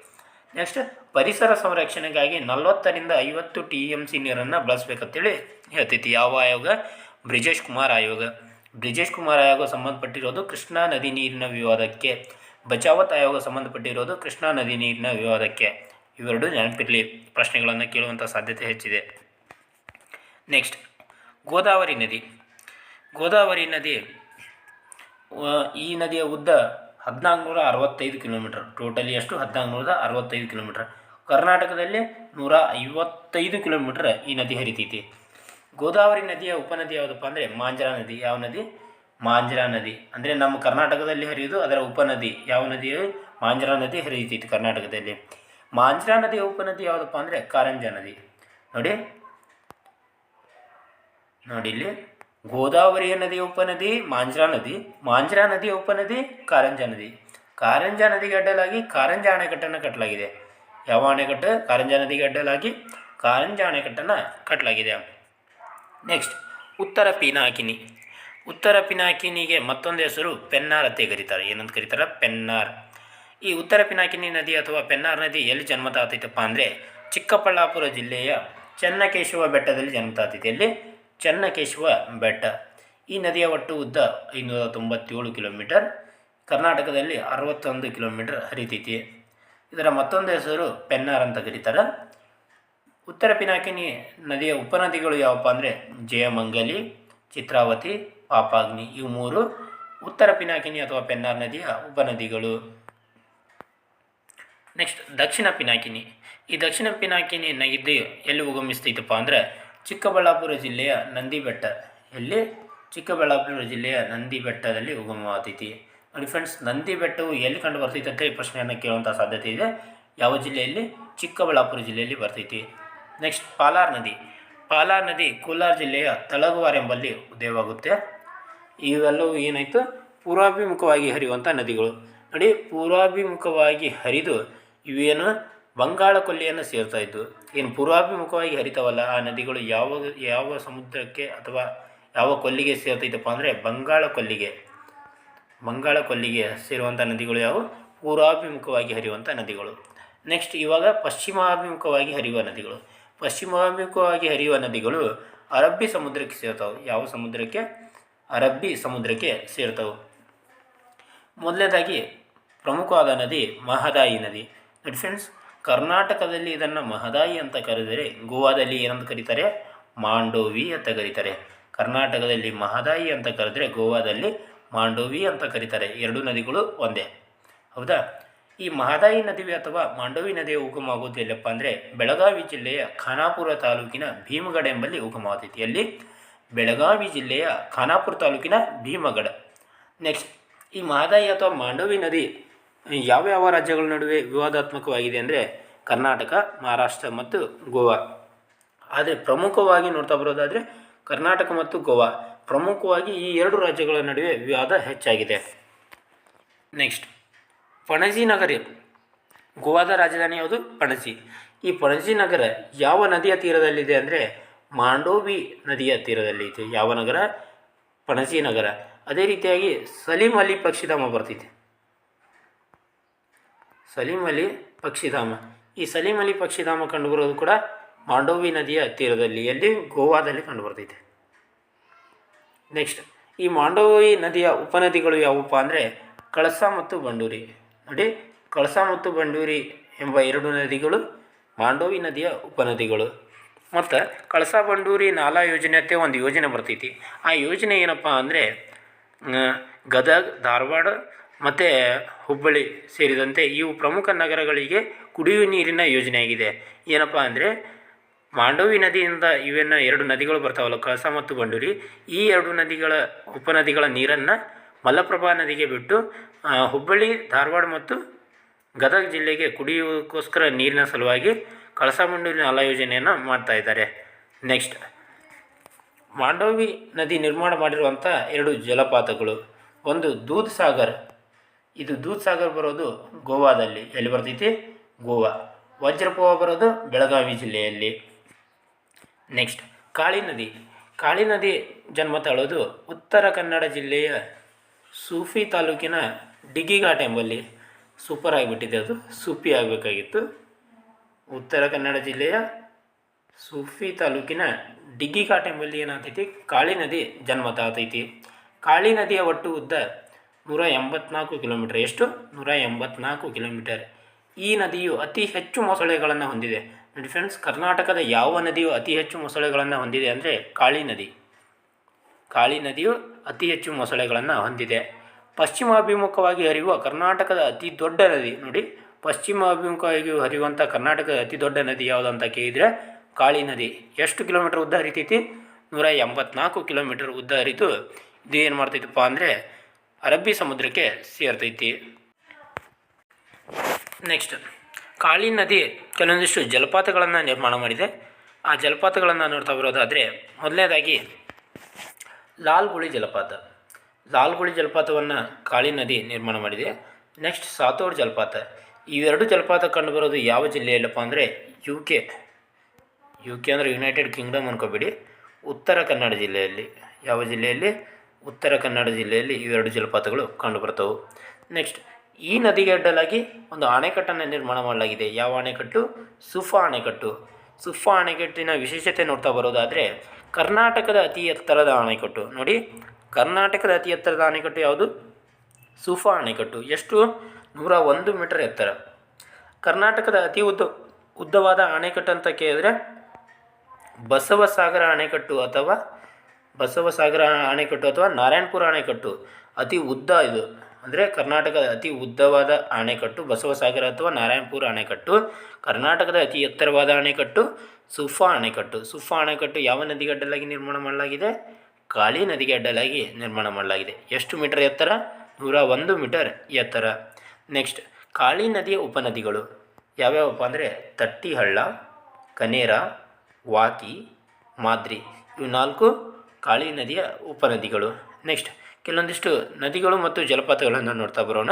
ನೆಕ್ಸ್ಟ್, ಪರಿಸರ ಸಂರಕ್ಷಣೆಗಾಗಿ 40ರಿಂದ 50 TMC ನೀರನ್ನು ಬಳಸಬೇಕಂತೇಳಿ ಹೇಳ್ತೈತಿ. ಯಾವ ಆಯೋಗ? ಬ್ರಿಜೇಶ್ ಕುಮಾರ್ ಆಯೋಗ. ಬ್ರಿಜೇಶ್ ಕುಮಾರ್ ಆಯೋಗ ಸಂಬಂಧಪಟ್ಟಿರೋದು ಕೃಷ್ಣಾ ನದಿ ನೀರಿನ ವಿವಾದಕ್ಕೆ. ಬಚಾವತ್ ಆಯೋಗ ಸಂಬಂಧಪಟ್ಟಿರೋದು ಕೃಷ್ಣಾ ನದಿ ನೀರಿನ ವಿವಾದಕ್ಕೆ. ಇವೆರಡು ನೆನಪಿರಲಿ, ಪ್ರಶ್ನೆಗಳನ್ನು ಕೇಳುವಂಥ ಸಾಧ್ಯತೆ ಹೆಚ್ಚಿದೆ. ನೆಕ್ಸ್ಟ್, ಗೋದಾವರಿ ನದಿ. ಗೋದಾವರಿ ನದಿ, ಈ ನದಿಯ ಉದ್ದ 1465 ಕಿಲೋಮೀಟರ್. ಟೋಟಲಿ ಎಷ್ಟು? 1465 ಕಿಲೋಮೀಟರ್. ಕರ್ನಾಟಕದಲ್ಲಿ 155 ಕಿಲೋಮೀಟರ್ ಈ ನದಿ ಹರಿತೈತಿ. ಗೋದಾವರಿ ನದಿಯ ಉಪನದಿ ಯಾವುದಪ್ಪ ಅಂದರೆ ಮಾಂಜ್ರಾ ನದಿ. ಯಾವ ನದಿ? ಮಾಂಜ್ರಾ ನದಿ. ಅಂದರೆ ನಮ್ಮ ಕರ್ನಾಟಕದಲ್ಲಿ ಹರಿಯೋದು ಅದರ ಉಪನದಿ. ಯಾವ ನದಿ? ಮಾಂಜ್ರಾ ನದಿ ಹರಿತೈತಿ ಕರ್ನಾಟಕದಲ್ಲಿ. ಮಾಂಜ್ರಾ ನದಿಯ ಉಪನದಿ ಯಾವುದಪ್ಪ ಅಂದರೆ ಕಾರಂಜಾ ನದಿ. ನೋಡಿ ಇಲ್ಲಿ, ಗೋದಾವರಿಯ ನದಿಯ ಉಪನದಿ ಮಾಂಜ್ರಾ ನದಿ, ಮಾಂಜ್ರಾ ನದಿಯ ಉಪನದಿ ಕಾರಂಜಾ ನದಿ. ಕಾರಂಜಾ ನದಿಗೆ ಅಡ್ಡಲಾಗಿ ಕಾರಂಜಾ ಅಣೆಕಟ್ಟನ್ನು ಕಟ್ಟಲಾಗಿದೆ. ಯಾವ ಅಣೆಕಟ್ಟು? ಕಾರಂಜಾ ನದಿಗೆ ಅಡ್ಡಲಾಗಿ ಕಾರಂಜಾ ಅಣೆಕಟ್ಟನ್ನು ಕಟ್ಟಲಾಗಿದೆ. ನೆಕ್ಸ್ಟ್, ಉತ್ತರ ಪಿನಾಕಿನಿ. ಉತ್ತರ ಪಿನಾಕಿನಿಗೆ ಮತ್ತೊಂದು ಹೆಸರು ಪೆನ್ನಾರ್ ಅಂತ ಕರೀತಾರೆ. ಏನಂತ ಕರೀತಾರೆ? ಪೆನ್ನಾರ್. ಈ ಉತ್ತರ ಪಿನಾಕಿನಿ ನದಿ ಅಥವಾ ಪೆನ್ನಾರ್ ನದಿ ಎಲ್ಲಿ ಜನ್ಮ ತಾತೈತಪ್ಪ ಅಂದರೆ ಚಿಕ್ಕಬಳ್ಳಾಪುರ ಜಿಲ್ಲೆಯ ಚೆನ್ನಕೇಶವ ಬೆಟ್ಟದಲ್ಲಿ ಜನ್ಮ ತಾತೈತಿ. ಎಲ್ಲಿ? ಚೆನ್ನಕೇಶವ ಬೆಟ್ಟ. ಈ ನದಿಯ ಒಟ್ಟು ಉದ್ದ 597 ಕಿಲೋಮೀಟರ್. ಕರ್ನಾಟಕದಲ್ಲಿ 61 ಕಿಲೋಮೀಟರ್ ಹರಿತೈತಿ. ಇದರ ಮತ್ತೊಂದು ಹೆಸರು ಪೆನ್ನಾರ್ ಅಂತ ಕರೀತಾರೆ. ಉತ್ತರ ಪಿನಾಕಿನಿ ನದಿಯ ಉಪನದಿಗಳು ಯಾವಪ್ಪ ಅಂದರೆ ಜಯಮಂಗಲಿ, ಚಿತ್ರಾವತಿ, ಪಾಪಾಗ್ನಿ ಇವು 3 ಉತ್ತರ ಪಿನಾಕಿನಿ ಅಥವಾ ಪೆನ್ನಾರ್ ನದಿಯ ಉಪನದಿಗಳು. ನೆಕ್ಸ್ಟ್ ದಕ್ಷಿಣ ಪಿನಾಕಿನಿ. ಈ ದಕ್ಷಿಣ ಪಿನಾಕಿನಿ ನದಿ ಎಲ್ಲಿ ಉಗಮಿಸ್ತೈತಪ್ಪ ಅಂದರೆ ಚಿಕ್ಕಬಳ್ಳಾಪುರ ಜಿಲ್ಲೆಯ ನಂದಿ ಬೆಟ್ಟ. ಎಲ್ಲಿ? ಚಿಕ್ಕಬಳ್ಳಾಪುರ ಜಿಲ್ಲೆಯ ನಂದಿ ಬೆಟ್ಟದಲ್ಲಿ ಉಗಮವಾಗ್ತೈತಿ. ನೋಡಿ ಫ್ರೆಂಡ್ಸ್, ನಂದಿ ಬೆಟ್ಟವು ಎಲ್ಲಿ ಕಂಡು ಬರ್ತೈತೆ ಅಂತ ಈ ಪ್ರಶ್ನೆಯನ್ನು ಕೇಳುವಂಥ ಸಾಧ್ಯತೆ ಇದೆ. ಯಾವ ಜಿಲ್ಲೆಯಲ್ಲಿ? ಚಿಕ್ಕಬಳ್ಳಾಪುರ ಜಿಲ್ಲೆಯಲ್ಲಿ ಬರ್ತೈತಿ. ನೆಕ್ಸ್ಟ್ ಪಾಲಾರ್ ನದಿ. ಪಾಲಾರ್ ನದಿ ಕೋಲಾರ ಜಿಲ್ಲೆಯ ತಳಗುವಾರ ಎಂಬಲ್ಲಿ ಉದಯವಾಗುತ್ತೆ. ಇವೆಲ್ಲವೂ ಏನಾಯಿತು? ಪೂರ್ವಾಭಿಮುಖವಾಗಿ ಹರಿಯುವಂಥ ನದಿಗಳು. ನೋಡಿ, ಪೂರ್ವಾಭಿಮುಖವಾಗಿ ಹರಿದು ಇವೇನು ಬಂಗಾಳ ಕೊಲ್ಲಿಯನ್ನು ಸೇರ್ತಾ ಇದ್ದು. ಏನು ಪೂರ್ವಾಭಿಮುಖವಾಗಿ ಹರಿತಾವಲ್ಲ ಆ ನದಿಗಳು ಯಾವ ಸಮುದ್ರಕ್ಕೆ ಅಥವಾ ಯಾವ ಕೊಲ್ಲಿಗೆ ಸೇರ್ತೈತಪ್ಪ ಅಂದರೆ ಬಂಗಾಳ ಕೊಲ್ಲಿಗೆ ಸೇರುವಂಥ ನದಿಗಳು ಯಾವುವು? ಪೂರ್ವಾಭಿಮುಖವಾಗಿ ಹರಿಯುವಂಥ ನದಿಗಳು. ನೆಕ್ಸ್ಟ್ ಇವಾಗ ಪಶ್ಚಿಮಾಭಿಮುಖವಾಗಿ ಹರಿಯುವ ನದಿಗಳು. ಪಶ್ಚಿಮಾಭಿಮುಖವಾಗಿ ಹರಿಯುವ ನದಿಗಳು ಅರಬ್ಬಿ ಸಮುದ್ರಕ್ಕೆ ಸೇರ್ತಾವೆ. ಯಾವ ಸಮುದ್ರಕ್ಕೆ? ಅರಬ್ಬಿ ಸಮುದ್ರಕ್ಕೆ ಸೇರ್ತಾವೆ. ಮೊದಲನೇದಾಗಿ ಪ್ರಮುಖವಾದ ನದಿ ಮಹದಾಯಿ ನದಿ. ನೋಡಿ ಫ್ರೆಂಡ್ಸ್, ಕರ್ನಾಟಕದಲ್ಲಿ ಇದನ್ನು ಮಹದಾಯಿ ಅಂತ ಕರೆದರೆ ಗೋವಾದಲ್ಲಿ ಏನಂತ ಕರೀತಾರೆ? ಮಾಂಡೋವಿ ಅಂತ ಕರೀತಾರೆ. ಕರ್ನಾಟಕದಲ್ಲಿ ಮಹದಾಯಿ ಅಂತ ಕರೆದರೆ ಗೋವಾದಲ್ಲಿ ಮಾಂಡೋವಿ ಅಂತ ಕರೀತಾರೆ. ಎರಡು ನದಿಗಳು ಒಂದೇ, ಹೌದಾ? ಈ ಮಹದಾಯಿ ನದಿ ಅಥವಾ ಮಾಂಡೋವಿ ನದಿಯ ಉಗಮ ಆಗೋದು ಎಲ್ಲಪ್ಪ ಅಂದರೆ ಬೆಳಗಾವಿ ಜಿಲ್ಲೆಯ ಖಾನಾಪುರ ತಾಲೂಕಿನ ಭೀಮಗಡ ಎಂಬಲ್ಲಿ ಉಗಮವಾಗ್ತೈತಿ. ಎಲ್ಲಿ? ಬೆಳಗಾವಿ ಜಿಲ್ಲೆಯ ಖಾನಾಪುರ ತಾಲೂಕಿನ ಭೀಮಗಡ. ನೆಕ್ಸ್ಟ್ ಈ ಮಹದಾಯಿ ಅಥವಾ ಮಾಂಡೋವಿ ನದಿ ಯಾವ ರಾಜ್ಯಗಳ ನಡುವೆ ವಿವಾದಾತ್ಮಕವಾಗಿದೆ ಅಂದರೆ ಕರ್ನಾಟಕ, ಮಹಾರಾಷ್ಟ್ರ ಮತ್ತು ಗೋವಾ. ಆದರೆ ಪ್ರಮುಖವಾಗಿ ನೋಡ್ತಾ ಬರೋದಾದರೆ ಕರ್ನಾಟಕ ಮತ್ತು ಗೋವಾ ಪ್ರಮುಖವಾಗಿ ಈ ಎರಡು ರಾಜ್ಯಗಳ ನಡುವೆ ವಿವಾದ ಹೆಚ್ಚಾಗಿದೆ. ನೆಕ್ಸ್ಟ್ ಪಣಜಿ ನಗರ. ಗೋವಾದ ರಾಜಧಾನಿ ಯಾವುದು? ಪಣಜಿ. ಈ ಪಣಜಿ ನಗರ ಯಾವ ನದಿಯ ತೀರದಲ್ಲಿದೆ ಅಂದರೆ ಮಾಂಡೋವಿ ನದಿಯ ತೀರದಲ್ಲಿ ಇದೆ. ಯಾವ ನಗರ? ಪಣಜಿ ನಗರ. ಅದೇ ರೀತಿಯಾಗಿ ಸಲೀಂ ಅಲಿ ಪಕ್ಷಿಧಾಮ ಬರ್ತೈತೆ. ಸಲೀಂ ಅಲಿ ಪಕ್ಷಿಧಾಮ. ಈ ಸಲೀಂ ಅಲಿ ಪಕ್ಷಿಧಾಮ ಕಂಡುಬರೋದು ಕೂಡ ಮಾಂಡೋವಿ ನದಿಯ ತೀರದಲ್ಲಿ, ಎಲ್ಲಿ? ಗೋವಾದಲ್ಲಿ ಕಂಡುಬರ್ತೈತೆ. ನೆಕ್ಸ್ಟ್ ಈ ಮಾಂಡೋವಿ ನದಿಯ ಉಪನದಿಗಳು ಯಾವುವಪ್ಪ ಅಂದರೆ ಕಳಸಾ ಮತ್ತು ಬಂಡೂರಿ. ನೋಡಿ, ಕಳಸಾ ಮತ್ತು ಬಂಡೂರಿ ಎಂಬ ಎರಡು ನದಿಗಳು ಮಾಂಡೋವಿ ನದಿಯ ಉಪನದಿಗಳು. ಮತ್ತು ಕಳಸಾ ಬಂಡೂರಿ ನಾಲಾ ಯೋಜನೆ ಅಂತ ಒಂದು ಯೋಜನೆ ಬರ್ತೈತಿ. ಆ ಯೋಜನೆ ಏನಪ್ಪ ಅಂದರೆ ಗದಗ, ಧಾರವಾಡ ಮತ್ತು ಹುಬ್ಬಳ್ಳಿ ಸೇರಿದಂತೆ ಇವು ಪ್ರಮುಖ ನಗರಗಳಿಗೆ ಕುಡಿಯುವ ನೀರಿನ ಯೋಜನೆಯಾಗಿದೆ. ಏನಪ್ಪ ಅಂದರೆ ಮಾಂಡೋವಿ ನದಿಯಿಂದ ಇವೇನು ಎರಡು ನದಿಗಳು ಬರ್ತಾವಲ್ಲ, ಕಳಸಾ ಮತ್ತು ಬಂಡೂರಿ, ಈ ಎರಡು ನದಿಗಳ ಉಪನದಿಗಳ ನೀರನ್ನು ಮಲಪ್ರಭಾ ನದಿಗೆ ಬಿಟ್ಟು ಹುಬ್ಬಳ್ಳಿ, ಧಾರವಾಡ ಮತ್ತು ಗದಗ ಜಿಲ್ಲೆಗೆ ಕುಡಿಯೋಕ್ಕೋಸ್ಕರ ನೀರಿನ ಸಲುವಾಗಿ ಕಳಸಾ ಬಂಡೂರಿ ನಾಲಾ ಯೋಜನೆಯನ್ನು ಮಾಡ್ತಾಯಿದ್ದಾರೆ. ನೆಕ್ಸ್ಟ್ ಮಾಂಡೋವಿ ನದಿ ನಿರ್ಮಾಣ ಮಾಡಿರುವಂಥ ಎರಡು ಜಲಪಾತಗಳು. ಒಂದು ದೂದ್ ಸಾಗರ್. ಇದು ದೂದ್ ಸಾಗರ್ ಬರೋದು ಗೋವಾದಲ್ಲಿ. ಎಲ್ಲಿ ಬರ್ತೈತಿ? ಗೋವಾ. ವಜ್ರಪೋಹ ಬರೋದು ಬೆಳಗಾವಿ ಜಿಲ್ಲೆಯಲ್ಲಿ. ನೆಕ್ಸ್ಟ್ ಕಾಳಿ ನದಿ. ಕಾಳಿ ನದಿ ಜನ್ಮ ತಾಳೋದು ಉತ್ತರ ಕನ್ನಡ ಜಿಲ್ಲೆಯ ಸೂಫಿ ತಾಲೂಕಿನ ಡಿಗ್ಗಿಘಾಟ್ ಎಂಬಲ್ಲಿ. ಸೂಪರ್ ಆಗಿಬಿಟ್ಟಿದೆ, ಅದು ಸೂಫಿ ಆಗಬೇಕಾಗಿತ್ತು. ಉತ್ತರ ಕನ್ನಡ ಜಿಲ್ಲೆಯ ಸೂಫಿ ತಾಲೂಕಿನ ಡಿಗ್ಗಿಘಾಟ್ ಎಂಬಲ್ಲಿ ಏನಾಗ್ತೈತಿ? ಕಾಳಿ ನದಿ ಜನ್ಮ ತಾಳ್ತೈತಿ. ಕಾಳಿ ನದಿಯ ಒಟ್ಟು ಉದ್ದ 184 ಕಿಲೋಮೀಟರ್. ಎಷ್ಟು? 184 ಕಿಲೋಮೀಟರ್. ಈ ನದಿಯು ಅತಿ ಹೆಚ್ಚು ಮೊಸಳೆಗಳನ್ನು ಹೊಂದಿದೆ. ನೋಡಿ ಫ್ರೆಂಡ್ಸ್, ಕರ್ನಾಟಕದ ಯಾವ ನದಿಯು ಅತಿ ಹೆಚ್ಚು ಮೊಸಳೆಗಳನ್ನು ಹೊಂದಿದೆ ಅಂದರೆ ಕಾಳಿ ನದಿ. ಕಾಳಿ ನದಿಯು ಅತಿ ಹೆಚ್ಚು ಮೊಸಳೆಗಳನ್ನು ಹೊಂದಿದೆ. ಪಶ್ಚಿಮಾಭಿಮುಖವಾಗಿ ಹರಿಯುವ ಕರ್ನಾಟಕದ ಅತಿ ದೊಡ್ಡ ನದಿ. ನೋಡಿ, ಪಶ್ಚಿಮಾಭಿಮುಖವಾಗಿ ಹರಿಯುವಂಥ ಕರ್ನಾಟಕದ ಅತಿ ದೊಡ್ಡ ನದಿ ಯಾವುದು ಅಂತ ಕೇಳಿದರೆ ಕಾಳಿ ನದಿ. ಎಷ್ಟು ಕಿಲೋಮೀಟರ್ ಉದ್ದ ಹರಿತೈತಿ? 184 ಕಿಲೋಮೀಟರ್ ಉದ್ದ ಹರಿತು ಇದು ಏನು ಮಾಡ್ತೈತಪ್ಪ ಅಂದರೆ ಅರಬ್ಬಿ ಸಮುದ್ರಕ್ಕೆ ಸೇರ್ತೈತಿ. ನೆಕ್ಸ್ಟ್ ಕಾಳಿ ನದಿ ಕೆಲವೊಂದಿಷ್ಟು ಜಲಪಾತಗಳನ್ನು ನಿರ್ಮಾಣ ಮಾಡಿದೆ. ಆ ಜಲಪಾತಗಳನ್ನು ನೋಡ್ತಾ ಬರೋದಾದರೆ ಮೊದಲನೇದಾಗಿ ಲಾಲ್ಗುಳಿ ಜಲಪಾತ. ಲಾಲ್ಗುಳಿ ಜಲಪಾತವನ್ನು ಕಾಳಿ ನದಿ ನಿರ್ಮಾಣ ಮಾಡಿದೆ. ನೆಕ್ಸ್ಟ್ ಸಾತೋಡ್ ಜಲಪಾತ. ಇವೆರಡು ಜಲಪಾತ ಕಂಡುಬರೋದು ಯಾವ ಜಿಲ್ಲೆಯಲ್ಲಪ್ಪ ಅಂದರೆ ಯು ಕೆ ಅಂದರೆ ಯುನೈಟೆಡ್ ಕಿಂಗ್ಡಮ್ ಅನ್ಕೋಬೇಡಿ, ಉತ್ತರ ಕನ್ನಡ ಜಿಲ್ಲೆಯಲ್ಲಿ. ಯಾವ ಜಿಲ್ಲೆಯಲ್ಲಿ? ಉತ್ತರ ಕನ್ನಡ ಜಿಲ್ಲೆಯಲ್ಲಿ ಇವೆರಡು ಜಲಪಾತಗಳು ಕಂಡುಬರ್ತವೆ. ನೆಕ್ಸ್ಟ್ ಈ ನದಿಗೆ ಅಡ್ಡಲಾಗಿ ಒಂದು ಅಣೆಕಟ್ಟನ್ನು ನಿರ್ಮಾಣ ಮಾಡಲಾಗಿದೆ. ಯಾವ ಅಣೆಕಟ್ಟು? ಸುಫಾ ಅಣೆಕಟ್ಟು. ಸುಫಾ ಅಣೆಕಟ್ಟಿನ ವಿಶೇಷತೆ ನೋಡ್ತಾ ಬರೋದಾದರೆ ಕರ್ನಾಟಕದ ಅತಿ ಎತ್ತರದ ಅಣೆಕಟ್ಟು. ನೋಡಿ, ಕರ್ನಾಟಕದ ಅತಿ ಎತ್ತರದ ಅಣೆಕಟ್ಟು ಯಾವುದು? ಸುಫಾ ಅಣೆಕಟ್ಟು. ಎಷ್ಟು? 101 ಮೀಟರ್ ಎತ್ತರ. ಕರ್ನಾಟಕದ ಅತಿ ಉದ್ದವಾದ ಅಣೆಕಟ್ಟು ಅಂತ ಕೇಳಿದ್ರೆ ಬಸವಸಾಗರ ಅಣೆಕಟ್ಟು ಅಥವಾ ಬಸವಸಾಗರ ಅಣೆಕಟ್ಟು ಅಥವಾ ನಾರಾಯಣಪುರ ಅಣೆಕಟ್ಟು ಅತಿ ಉದ್ದ ಇದು, ಅಂದರೆ ಕರ್ನಾಟಕದ ಅತಿ ಉದ್ದವಾದ ಅಣೆಕಟ್ಟು ಬಸವಸಾಗರ ಅಥವಾ ನಾರಾಯಣಪುರ ಅಣೆಕಟ್ಟು. ಕರ್ನಾಟಕದ ಅತಿ ಎತ್ತರವಾದ ಅಣೆಕಟ್ಟು ಸುಫಾ ಅಣೆಕಟ್ಟು. ಸುಫಾ ಅಣೆಕಟ್ಟು ಯಾವ ನದಿಗೆ ಅಡ್ಡಲಾಗಿ ನಿರ್ಮಾಣ ಮಾಡಲಾಗಿದೆ? ಕಾಳಿ ನದಿಗೆ ಅಡ್ಡಲಾಗಿ ನಿರ್ಮಾಣ ಮಾಡಲಾಗಿದೆ. ಎಷ್ಟು ಮೀಟರ್ ಎತ್ತರ? 101 ಮೀಟರ್ ಎತ್ತರ. ನೆಕ್ಸ್ಟ್, ಕಾಳಿ ನದಿಯ ಉಪನದಿಗಳು ಯಾವ್ಯಾವಪ್ಪ ಅಂದರೆ ತಟ್ಟಿಹಳ್ಳ, ಕನೇರ, ವಾಕಿ, ಮಾದ್ರಿ. ಇವು 4 ಕಾಳಿ ನದಿಯ ಉಪನದಿಗಳು. ನೆಕ್ಸ್ಟ್, ಕೆಲವೊಂದಿಷ್ಟು ನದಿಗಳು ಮತ್ತು ಜಲಪಾತಗಳನ್ನು ನೋಡ್ತಾ ಬರೋಣ.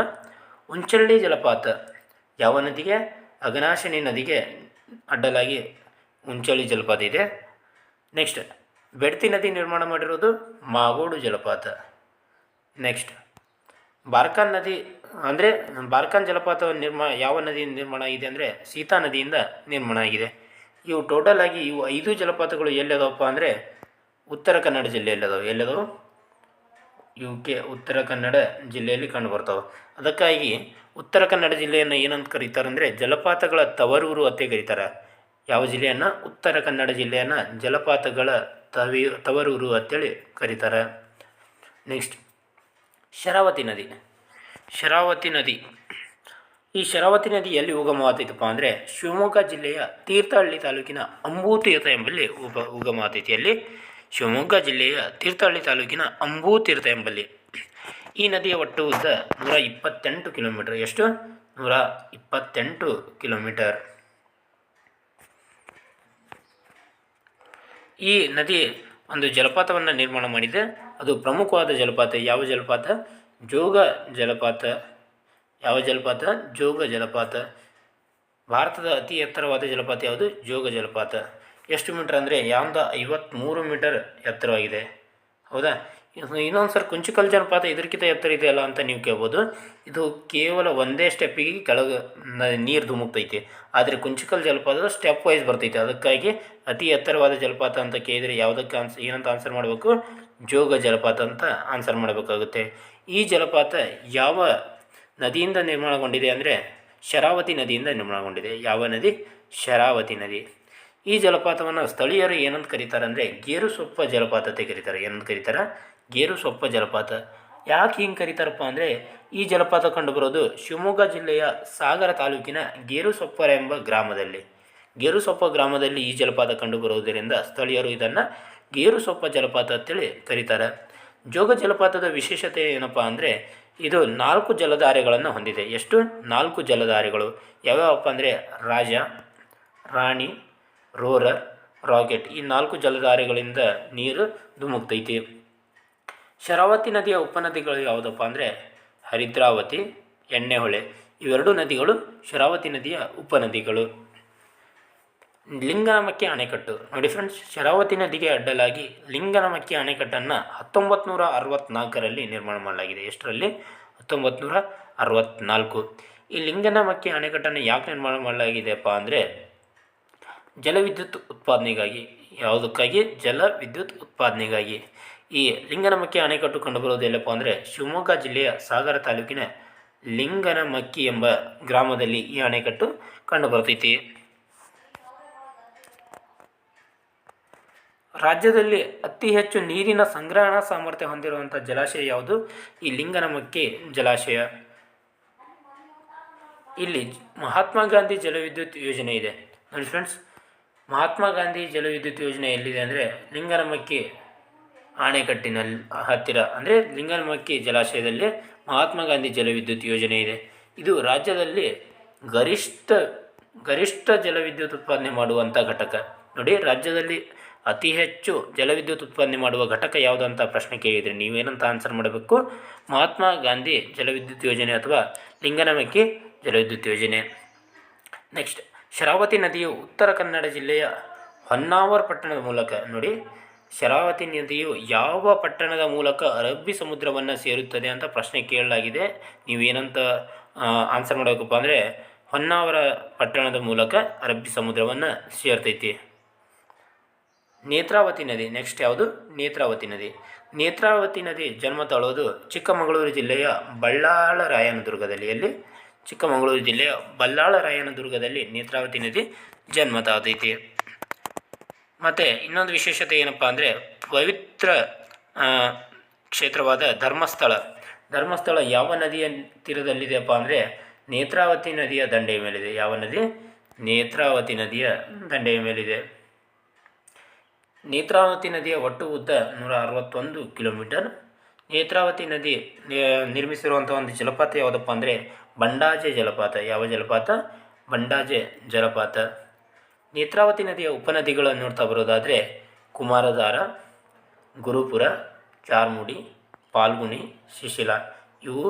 ಉಂಚಳ್ಳಿ ಜಲಪಾತ ಯಾವ ನದಿಗೆ? ಅಘನಾಶಿನಿ ನದಿಗೆ ಅಡ್ಡಲಾಗಿ ಉಂಚಳ್ಳಿ ಜಲಪಾತ ಇದೆ. ನೆಕ್ಸ್ಟ್, ಬೆಡ್ತಿ ನದಿ ನಿರ್ಮಾಣ ಮಾಡಿರೋದು ಮಾಗೋಡು ಜಲಪಾತ. ನೆಕ್ಸ್ಟ್, ಬಾರ್ಕಾನ್ ನದಿ ಅಂದರೆ ಬಾರ್ಕಾನ್ ಜಲಪಾತ ಯಾವ ನದಿಯಿಂದ ನಿರ್ಮಾಣ ಆಗಿದೆ ಅಂದರೆ ಸೀತಾ ನದಿಯಿಂದ ನಿರ್ಮಾಣ ಆಗಿದೆ. ಇವು ಟೋಟಲ್ ಆಗಿ ಇವು 5 ಜಲಪಾತಗಳು ಎಲ್ಲದವಪ್ಪ ಅಂದರೆ ಉತ್ತರ ಕನ್ನಡ ಜಿಲ್ಲೆಯಲ್ಲದವು. ಎಲ್ಲದವು? ಇವಕ್ಕೆ ಉತ್ತರ ಕನ್ನಡ ಜಿಲ್ಲೆಯಲ್ಲಿ ಕಂಡುಬರ್ತಾವೆ. ಅದಕ್ಕಾಗಿ ಉತ್ತರ ಕನ್ನಡ ಜಿಲ್ಲೆಯನ್ನು ಏನಂತ ಕರೀತಾರೆ ಅಂದರೆ ಜಲಪಾತಗಳ ತವರೂರು ಅಂತ ಕರೀತಾರೆ. ಯಾವ ಜಿಲ್ಲೆಯನ್ನು? ಉತ್ತರ ಕನ್ನಡ ಜಲ್ಲೆಯನ್ನು ಜಲಪಾತಗಳ ತವರೂರು ಅಂತೇಳಿ ಕರೀತಾರೆ. ನೆಕ್ಸ್ಟ್, ಶರಾವತಿ ನದಿ. ಶರಾವತಿ ನದಿ, ಈ ಶರಾವತಿ ನದಿ ಎಲ್ಲಿ ಉಗಮವಾತೈತಪ್ಪ ಅಂದರೆ ಶಿವಮೊಗ್ಗ ಜಿಲ್ಲೆಯ ತೀರ್ಥಹಳ್ಳಿ ತಾಲೂಕಿನ ಅಂಬೂತೀರ್ಥ ಎಂಬಲ್ಲಿ ಉಗಮವಾತೈತಿ. ಅಲ್ಲಿ ಶಿವಮೊಗ್ಗ ಜಿಲ್ಲೆಯ ತೀರ್ಥಹಳ್ಳಿ ತಾಲೂಕಿನ ಅಂಬೂತೀರ್ಥ ಎಂಬಲ್ಲಿ. ಈ ನದಿಯ ಒಟ್ಟು ಉದ್ದ 128 ಕಿಲೋಮೀಟರ್. ಎಷ್ಟು? 128 ಕಿಲೋಮೀಟರ್. ಈ ನದಿ ಒಂದು ಜಲಪಾತವನ್ನು ನಿರ್ಮಾಣ ಮಾಡಿದೆ. ಅದು ಪ್ರಮುಖವಾದ ಜಲಪಾತ. ಯಾವ ಜಲಪಾತ? ಜೋಗ ಜಲಪಾತ. ಯಾವ ಜಲಪಾತ? ಜೋಗ ಜಲಪಾತ. ಭಾರತದ ಅತಿ ಎತ್ತರವಾದ ಜಲಪಾತ ಯಾವುದು? ಜೋಗ ಜಲಪಾತ. ಎಷ್ಟು ಮೀಟರ್ ಅಂದರೆ 53 ಮೀಟರ್ ಎತ್ತರವಾಗಿದೆ. ಹೌದಾ? ಇನ್ನೊಂದು ಸರ್ ಕುಂಚಿಕಲ್ ಜಲಪಾತ ಇದಕ್ಕಿಂತ ಎತ್ತರ ಇದೆಯಲ್ಲ ಅಂತ ನೀವು ಕೇಳ್ಬೋದು. ಇದು ಕೇವಲ ಒಂದೇ ಸ್ಟೆಪ್ಪಿಗೆ ಕೆಳಗೆ ನೀರು ಧುಮುಕ್ತೈತಿ. ಆದರೆ ಕುಂಚಿಕಲ್ ಜಲಪಾತ ಸ್ಟೆಪ್ ವೈಸ್ ಬರ್ತೈತೆ. ಅದಕ್ಕಾಗಿ ಅತಿ ಎತ್ತರವಾದ ಜಲಪಾತ ಅಂತ ಕೇಳಿದರೆ ಯಾವುದಕ್ಕೆ ಏನಂತ ಆನ್ಸರ್ ಮಾಡಬೇಕು? ಜೋಗ ಜಲಪಾತ ಅಂತ ಆನ್ಸರ್ ಮಾಡಬೇಕಾಗುತ್ತೆ. ಈ ಜಲಪಾತ ಯಾವ ನದಿಯಿಂದ ನಿರ್ಮಾಣಗೊಂಡಿದೆ ಅಂದರೆ ಶರಾವತಿ ನದಿಯಿಂದ ನಿರ್ಮಾಣಗೊಂಡಿದೆ. ಯಾವ ನದಿ? ಶರಾವತಿ ನದಿ. ಈ ಜಲಪಾತವನ್ನು ಸ್ಥಳೀಯರು ಏನಂತ ಕರೀತಾರೆ ಅಂದರೆ ಗೇರುಸೊಪ್ಪ ಜಲಪಾತ ಅಂತ ಕರೀತಾರೆ. ಏನಂತ ಕರೀತಾರೆ? ಗೇರುಸೊಪ್ಪ ಜಲಪಾತ. ಯಾಕೆ ಹಿಂಗೆ ಕರೀತಾರಪ್ಪ ಅಂದರೆ ಈ ಜಲಪಾತ ಕಂಡುಬರೋದು ಶಿವಮೊಗ್ಗ ಜಿಲ್ಲೆಯ ಸಾಗರ ತಾಲೂಕಿನ ಗೇರುಸೊಪ್ಪರ ಎಂಬ ಗ್ರಾಮದಲ್ಲಿ. ಗೇರುಸೊಪ್ಪ ಗ್ರಾಮದಲ್ಲಿ ಈ ಜಲಪಾತ ಕಂಡುಬರುವುದರಿಂದ ಸ್ಥಳೀಯರು ಇದನ್ನು ಗೇರುಸೊಪ್ಪ ಜಲಪಾತ ಅಂತೇಳಿ ಕರೀತಾರೆ. ಜೋಗ ಜಲಪಾತದ ವಿಶೇಷತೆ ಏನಪ್ಪ ಅಂದರೆ ಇದು 4 ಜಲಧಾರೆಗಳನ್ನು ಹೊಂದಿದೆ. ಎಷ್ಟು? 4 ಜಲಧಾರೆಗಳು. ಯಾವ್ಯಾವಪ್ಪ ಅಂದರೆ ರಾಜ, ರಾಣಿ, ರೋರರ್, ರಾಕೆಟ್. ಈ 4 ಜಲಧಾರೆಗಳಿಂದ ನೀರು ಧುಮುಕ್ತೈತಿ. ಶರಾವತಿ ನದಿಯ ಉಪನದಿಗಳು ಯಾವುದಪ್ಪ ಅಂದರೆ ಹರಿದ್ರಾವತಿ, ಎಣ್ಣೆಹೊಳೆ. ಇವೆರಡು ನದಿಗಳು ಶರಾವತಿ ನದಿಯ ಉಪನದಿಗಳು. ಲಿಂಗನಮಕ್ಕಿ ಅಣೆಕಟ್ಟು ನೋಡಿ ಫ್ರೆಂಡ್ಸ್, ಶರಾವತಿ ನದಿಗೆ ಅಡ್ಡಲಾಗಿ ಲಿಂಗನಮಕ್ಕಿ ಅಣೆಕಟ್ಟನ್ನು 1964ರಲ್ಲಿ ನಿರ್ಮಾಣ ಮಾಡಲಾಗಿದೆ. ಎಷ್ಟರಲ್ಲಿ? 1964. ಈ ಲಿಂಗನಮಕ್ಕಿ ಅಣೆಕಟ್ಟನ್ನು ಯಾಕೆ ನಿರ್ಮಾಣ ಮಾಡಲಾಗಿದೆಯಪ್ಪ ಅಂದರೆ ಜಲವಿದ್ಯುತ್ ಉತ್ಪಾದನೆಗಾಗಿ. ಯಾವುದಕ್ಕಾಗಿ? ಜಲವಿದ್ಯುತ್ ಉತ್ಪಾದನೆಗಾಗಿ. ಈ ಲಿಂಗನಮಕ್ಕಿ ಅಣೆಕಟ್ಟು ಕಂಡುಬರೋದು ಎಲ್ಲಪ್ಪ ಅಂದರೆ ಶಿವಮೊಗ್ಗ ಜಿಲ್ಲೆಯ ಸಾಗರ ತಾಲೂಕಿನ ಲಿಂಗನಮಕ್ಕಿ ಎಂಬ ಗ್ರಾಮದಲ್ಲಿ ಈ ಅಣೆಕಟ್ಟು ಕಂಡುಬರ್ತೈತಿ. ರಾಜ್ಯದಲ್ಲಿ ಅತಿ ಹೆಚ್ಚು ನೀರಿನ ಸಂಗ್ರಹಣಾ ಸಾಮರ್ಥ್ಯ ಹೊಂದಿರುವಂಥ ಜಲಾಶಯ ಯಾವುದು? ಈ ಲಿಂಗನಮಕ್ಕಿ ಜಲಾಶಯ. ಇಲ್ಲಿ ಮಹಾತ್ಮ ಗಾಂಧಿ ಜಲವಿದ್ಯುತ್ ಯೋಜನೆ ಇದೆ ನೋಡಿ ಫ್ರೆಂಡ್ಸ್. ಮಹಾತ್ಮ ಗಾಂಧಿ ಜಲವಿದ್ಯುತ್ ಯೋಜನೆ ಎಲ್ಲಿದೆ ಅಂದರೆ ಲಿಂಗನಮಕ್ಕಿ ಅಣೆಕಟ್ಟಿನ ಹತ್ತಿರ, ಅಂದರೆ ಲಿಂಗನಮಕ್ಕಿ ಜಲಾಶಯದಲ್ಲಿ ಮಹಾತ್ಮ ಗಾಂಧಿ ಜಲವಿದ್ಯುತ್ ಯೋಜನೆ ಇದೆ. ಇದು ರಾಜ್ಯದಲ್ಲಿ ಗರಿಷ್ಠ ಜಲವಿದ್ಯುತ್ ಉತ್ಪಾದನೆ ಮಾಡುವಂಥ ಘಟಕ. ನೋಡಿ, ರಾಜ್ಯದಲ್ಲಿ ಅತಿ ಹೆಚ್ಚು ಜಲವಿದ್ಯುತ್ ಉತ್ಪಾದನೆ ಮಾಡುವ ಘಟಕ ಯಾವುದಂತ ಪ್ರಶ್ನೆ ಕೇಳಿದರೆ ನೀವೇನಂತ ಆನ್ಸರ್ ಮಾಡಬೇಕು? ಮಹಾತ್ಮ ಗಾಂಧಿ ಜಲವಿದ್ಯುತ್ ಯೋಜನೆ ಅಥವಾ ಲಿಂಗನಮಕ್ಕಿ ಜಲವಿದ್ಯುತ್ ಯೋಜನೆ. ನೆಕ್ಸ್ಟ್, ಶರಾವತಿ ನದಿಯು ಉತ್ತರ ಕನ್ನಡ ಜಿಲ್ಲೆಯ ಹೊನ್ನಾವರ ಪಟ್ಟಣದ ಮೂಲಕ ನೋಡಿ, ಶರಾವತಿ ನದಿಯು ಯಾವ ಪಟ್ಟಣದ ಮೂಲಕ ಅರಬ್ಬಿ ಸಮುದ್ರವನ್ನು ಸೇರುತ್ತದೆ ಅಂತ ಪ್ರಶ್ನೆ ಕೇಳಲಾಗಿದೆ. ನೀವೇನಂತ ಆನ್ಸರ್ ಮಾಡಬೇಕಪ್ಪ ಅಂದರೆ ಹೊನ್ನಾವರ ಪಟ್ಟಣದ ಮೂಲಕ ಅರಬ್ಬಿ ಸಮುದ್ರವನ್ನು ಸೇರ್ತೈತಿ. ನೇತ್ರಾವತಿ ನದಿ. ನೆಕ್ಸ್ಟ್ ಯಾವುದು? ನೇತ್ರಾವತಿ ನದಿ. ನೇತ್ರಾವತಿ ನದಿ ಜನ್ಮ ತಾಳೋದು ಚಿಕ್ಕಮಗಳೂರು ಜಿಲ್ಲೆಯ ಬಲ್ಲಾಳರಾಯನದುರ್ಗದಲ್ಲಿ. ಎಲ್ಲಿ? ಚಿಕ್ಕಮಗಳೂರು ಜಿಲ್ಲೆಯ ಬಲ್ಲಾಳರಾಯನದುರ್ಗದಲ್ಲಿ ನೇತ್ರಾವತಿ ನದಿ ಜನ್ಮ ತಾಳ್ತೈತಿ. ಮತ್ತು ಇನ್ನೊಂದು ವಿಶೇಷತೆ ಏನಪ್ಪ ಅಂದರೆ ಪವಿತ್ರ ಕ್ಷೇತ್ರವಾದ ಧರ್ಮಸ್ಥಳ ಯಾವ ನದಿಯ ತೀರದಲ್ಲಿದೆಯಪ್ಪ ಅಂದರೆ ನೇತ್ರಾವತಿ ನದಿಯ ದಂಡೆಯ ಮೇಲಿದೆ. ಯಾವ ನದಿ? ನೇತ್ರಾವತಿ ನದಿಯ ದಂಡೆಯ ಮೇಲಿದೆ. ನೇತ್ರಾವತಿ ನದಿಯ ಒಟ್ಟು ಉದ್ದ 161 ಕಿಲೋಮೀಟರ್. ನೇತ್ರಾವತಿ ನದಿ ನಿರ್ಮಿಸಿರುವಂಥ ಒಂದು ಜಲಪಾತ ಯಾವುದಪ್ಪ ಅಂದರೆ ಬಂಡಾಜೆ ಜಲಪಾತ. ಯಾವ ಜಲಪಾತ? ಬಂಡಾಜೆ ಜಲಪಾತ. ನೇತ್ರಾವತಿ ನದಿಯ ಉಪನದಿಗಳನ್ನು ನೋಡ್ತಾ ಬರೋದಾದರೆ ಕುಮಾರಧಾರ, ಗುರುಪುರ, ಚಾರ್ಮುಡಿ, ಪಾಲ್ಗುಣಿ, ಶಿಶಿಲಾ ಇವು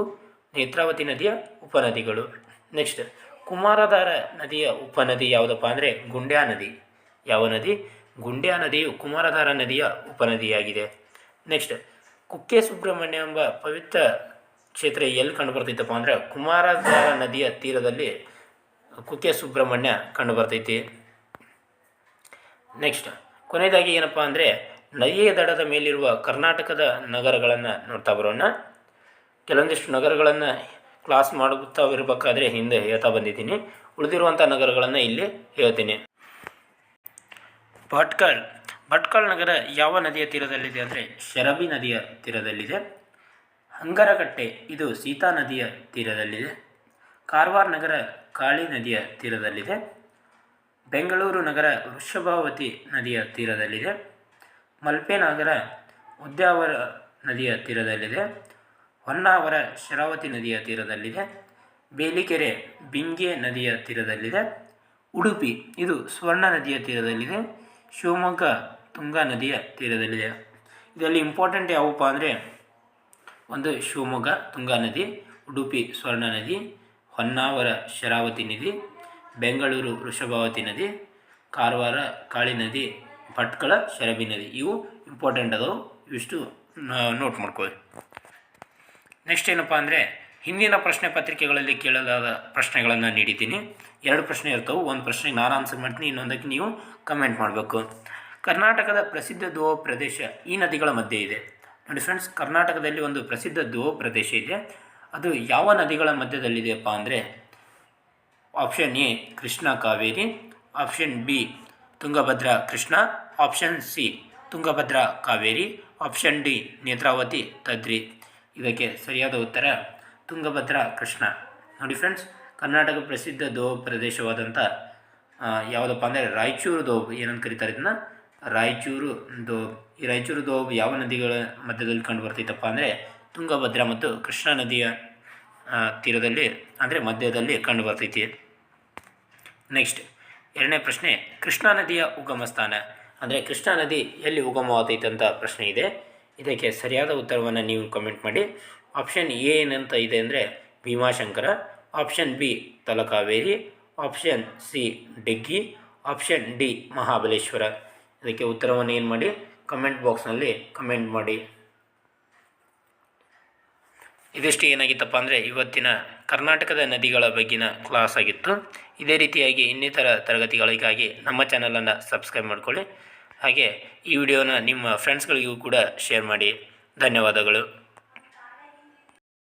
ನೇತ್ರಾವತಿ ನದಿಯ ಉಪನದಿಗಳು. ನೆಕ್ಸ್ಟ್ ಕುಮಾರಧಾರ ನದಿಯ ಉಪನದಿ ಯಾವುದಪ್ಪ ಅಂದರೆ ಗುಂಡ್ಯಾ ನದಿ. ಯಾವ ನದಿ? ಗುಂಡ್ಯಾ ನದಿಯು ಕುಮಾರಧಾರ ನದಿಯ ಉಪನದಿಯಾಗಿದೆ. ನೆಕ್ಸ್ಟ್ ಕುಕ್ಕೆ ಸುಬ್ರಹ್ಮಣ್ಯ ಎಂಬ ಪವಿತ್ರ ಕ್ಷೇತ್ರ ಎಲ್ಲಿ ಕಂಡುಬರ್ತೈತಪ್ಪ ಅಂದರೆ ಕುಮಾರಧಾರ ನದಿಯ ತೀರದಲ್ಲಿ ಕುಕ್ಕೆ ಸುಬ್ರಹ್ಮಣ್ಯ ಕಂಡುಬರ್ತೈತಿ. ನೆಕ್ಸ್ಟ್ ಕೊನೆಯದಾಗಿ ಏನಪ್ಪ ಅಂದರೆ ನದಿಯ ದಡದ ಮೇಲಿರುವ ಕರ್ನಾಟಕದ ನಗರಗಳನ್ನು ನೋಡ್ತಾ ಬರೋಣ. ಕೆಲವೊಂದಿಷ್ಟು ನಗರಗಳನ್ನು ಕ್ಲಾಸ್ ಮಾಡುತ್ತಾ ಇರಬೇಕಾದ್ರೆ ಹಿಂದೆ ಹೇಳ್ತಾ ಬಂದಿದ್ದೀನಿ. ಉಳಿದಿರುವಂಥ ನಗರಗಳನ್ನು ಇಲ್ಲಿ ಹೇಳ್ತೀನಿ. ಭಟ್ಕಳ ನಗರ ಯಾವ ನದಿಯ ತೀರದಲ್ಲಿದೆ ಅಂದರೆ ಶರಬಿ ನದಿಯ ತೀರದಲ್ಲಿದೆ. ಹಂಗರಕಟ್ಟೆ ಇದು ಸೀತಾ ನದಿಯ ತೀರದಲ್ಲಿದೆ. ಕಾರವಾರ ನಗರ ಕಾಳಿ ನದಿಯ ತೀರದಲ್ಲಿದೆ. ಬೆಂಗಳೂರು ನಗರ ವೃಷಭಾವತಿ ನದಿಯ ತೀರದಲ್ಲಿದೆ. ಮಲ್ಪೆ ನಗರ ಉದ್ಯಾವರ ನದಿಯ ತೀರದಲ್ಲಿದೆ. ಹೊನ್ನಾವರ ಶರಾವತಿ ನದಿಯ ತೀರದಲ್ಲಿದೆ. ಬೇಲಿಕೆರೆ ಬಿಂಗೆ ನದಿಯ ತೀರದಲ್ಲಿದೆ. ಉಡುಪಿ ಇದು ಸ್ವರ್ಣ ನದಿಯ ತೀರದಲ್ಲಿದೆ. ಶಿವಮೊಗ್ಗ ತುಂಗಾ ನದಿಯ ತೀರದಲ್ಲಿದೆ. ಇದರಲ್ಲಿ ಇಂಪಾರ್ಟೆಂಟ್ ಯಾವುವಪ್ಪ ಅಂದರೆ ಒಂದು ಶಿವಮೊಗ್ಗ ತುಂಗಾ ನದಿ, ಉಡುಪಿ ಸ್ವರ್ಣ ನದಿ, ಹೊನ್ನಾವರ ಶರಾವತಿ ನದಿ, ಬೆಂಗಳೂರು ವೃಷಭಾವತಿ ನದಿ, ಕಾರವಾರ ಕಾಳಿ ನದಿ, ಭಟ್ಕಳ ಶರಬಿ ನದಿ. ಇವು ಇಂಪಾರ್ಟೆಂಟ್ ಅದಾವೆ. ಇವಿಷ್ಟು ನೋಟ್ ಮಾಡ್ಕೊಳ್ಳಿ. ನೆಕ್ಸ್ಟ್ ಏನಪ್ಪ ಅಂದರೆ ಹಿಂದಿನ ಪ್ರಶ್ನೆ ಪತ್ರಿಕೆಗಳಲ್ಲಿ ಕೇಳಲಾದ ಪ್ರಶ್ನೆಗಳನ್ನು ನೀಡಿದ್ದೀನಿ. 2 ಪ್ರಶ್ನೆ ಇರ್ತವೆ. ಒಂದು ಪ್ರಶ್ನೆಗೆ ನಾನು ಆನ್ಸರ್ ಮಾಡ್ತೀನಿ, ಇನ್ನೊಂದಕ್ಕೆ ನೀವು ಕಮೆಂಟ್ ಮಾಡಬೇಕು. ಕರ್ನಾಟಕದ ಪ್ರಸಿದ್ಧ ದೋವ ಪ್ರದೇಶ ಈ ನದಿಗಳ ಮಧ್ಯೆ ಇದೆ. ನೋಡಿ ಫ್ರೆಂಡ್ಸ್, ಕರ್ನಾಟಕದಲ್ಲಿ ಒಂದು ಪ್ರಸಿದ್ಧ ದೋವ ಪ್ರದೇಶ ಇದೆ. ಅದು ಯಾವ ನದಿಗಳ ಮಧ್ಯದಲ್ಲಿದೆಯಪ್ಪ ಅಂದರೆ option A Krishna Kaveri, option B Tungabhadra Krishna, option C Tungabhadra Kaveri, option D Netravati Tadri. ಇದಕ್ಕೆ ಸರಿಯಾದ ಉತ್ತರ ತುಂಗಭದ್ರಾ ಕೃಷ್ಣ. ನೋಡಿ ಫ್ರೆಂಡ್ಸ್, ಕರ್ನಾಟಕ ಪ್ರಸಿದ್ಧ ದೋವ ಪ್ರದೇಶವಾದಂಥ ಯಾವುದಪ್ಪ ಅಂದರೆ ರಾಯಚೂರು ದೋಬ್ ಏನಂತ ಕರೀತಾರೆ ಇದನ್ನು, ರಾಯಚೂರು ದೋಬ್. ಈ ರಾಯಚೂರು ದೋಬ್ ಯಾವ ನದಿಗಳ ಮಧ್ಯದಲ್ಲಿ ಕಂಡು ಬರ್ತೈತಪ್ಪ ಅಂದರೆ ತುಂಗಭದ್ರಾ ಮತ್ತು ಕೃಷ್ಣಾ ನದಿಯ ತೀರದಲ್ಲಿ ಅಂದರೆ ಮಧ್ಯದಲ್ಲಿ ಕಂಡು ಬರ್ತೈತಿ. ನೆಕ್ಸ್ಟ್ 2ನೇ ಪ್ರಶ್ನೆ, ಕೃಷ್ಣಾ ನದಿಯ ಉಗಮ ಸ್ಥಾನ ಅಂದರೆ ಕೃಷ್ಣಾ ನದಿ ಎಲ್ಲಿ ಉಗಮವಾದೈತೆ ಅಂತ ಪ್ರಶ್ನೆ ಇದೆ. ಇದಕ್ಕೆ ಸರಿಯಾದ ಉತ್ತರವನ್ನು ನೀವು ಕಮೆಂಟ್ ಮಾಡಿ. ಆಪ್ಷನ್ ಎ ಏನಂತ ಇದೆ ಅಂದರೆ Bhimashankar, option B Talakaveri, option C Diggi, option D Mahabaleshwar. ಇದಕ್ಕೆ ಉತ್ತರವನ್ನು ಏನು ಮಾಡಿ ಕಮೆಂಟ್ ಬಾಕ್ಸ್ನಲ್ಲಿ ಕಮೆಂಟ್ ಮಾಡಿ. ಇದಿಷ್ಟು ಏನಾಗಿತ್ತಪ್ಪ ಅಂದರೆ ಇವತ್ತಿನ ಕರ್ನಾಟಕದ ನದಿಗಳ ಬಗ್ಗಿನ ಕ್ಲಾಸ್ ಆಗಿತ್ತು. ಇದೇ ರೀತಿಯಾಗಿ ಇನ್ನಿತರ ತರಗತಿಗಳಿಗಾಗಿ ನಮ್ಮ ಚಾನಲನ್ನು ಸಬ್ಸ್ಕ್ರೈಬ್ ಮಾಡಿಕೊಳ್ಳಿ. ಹಾಗೆ ಈ ವಿಡಿಯೋನ ನಿಮ್ಮ ಫ್ರೆಂಡ್ಸ್ಗಳಿಗೂ ಕೂಡ ಶೇರ್ ಮಾಡಿ. ಧನ್ಯವಾದಗಳು.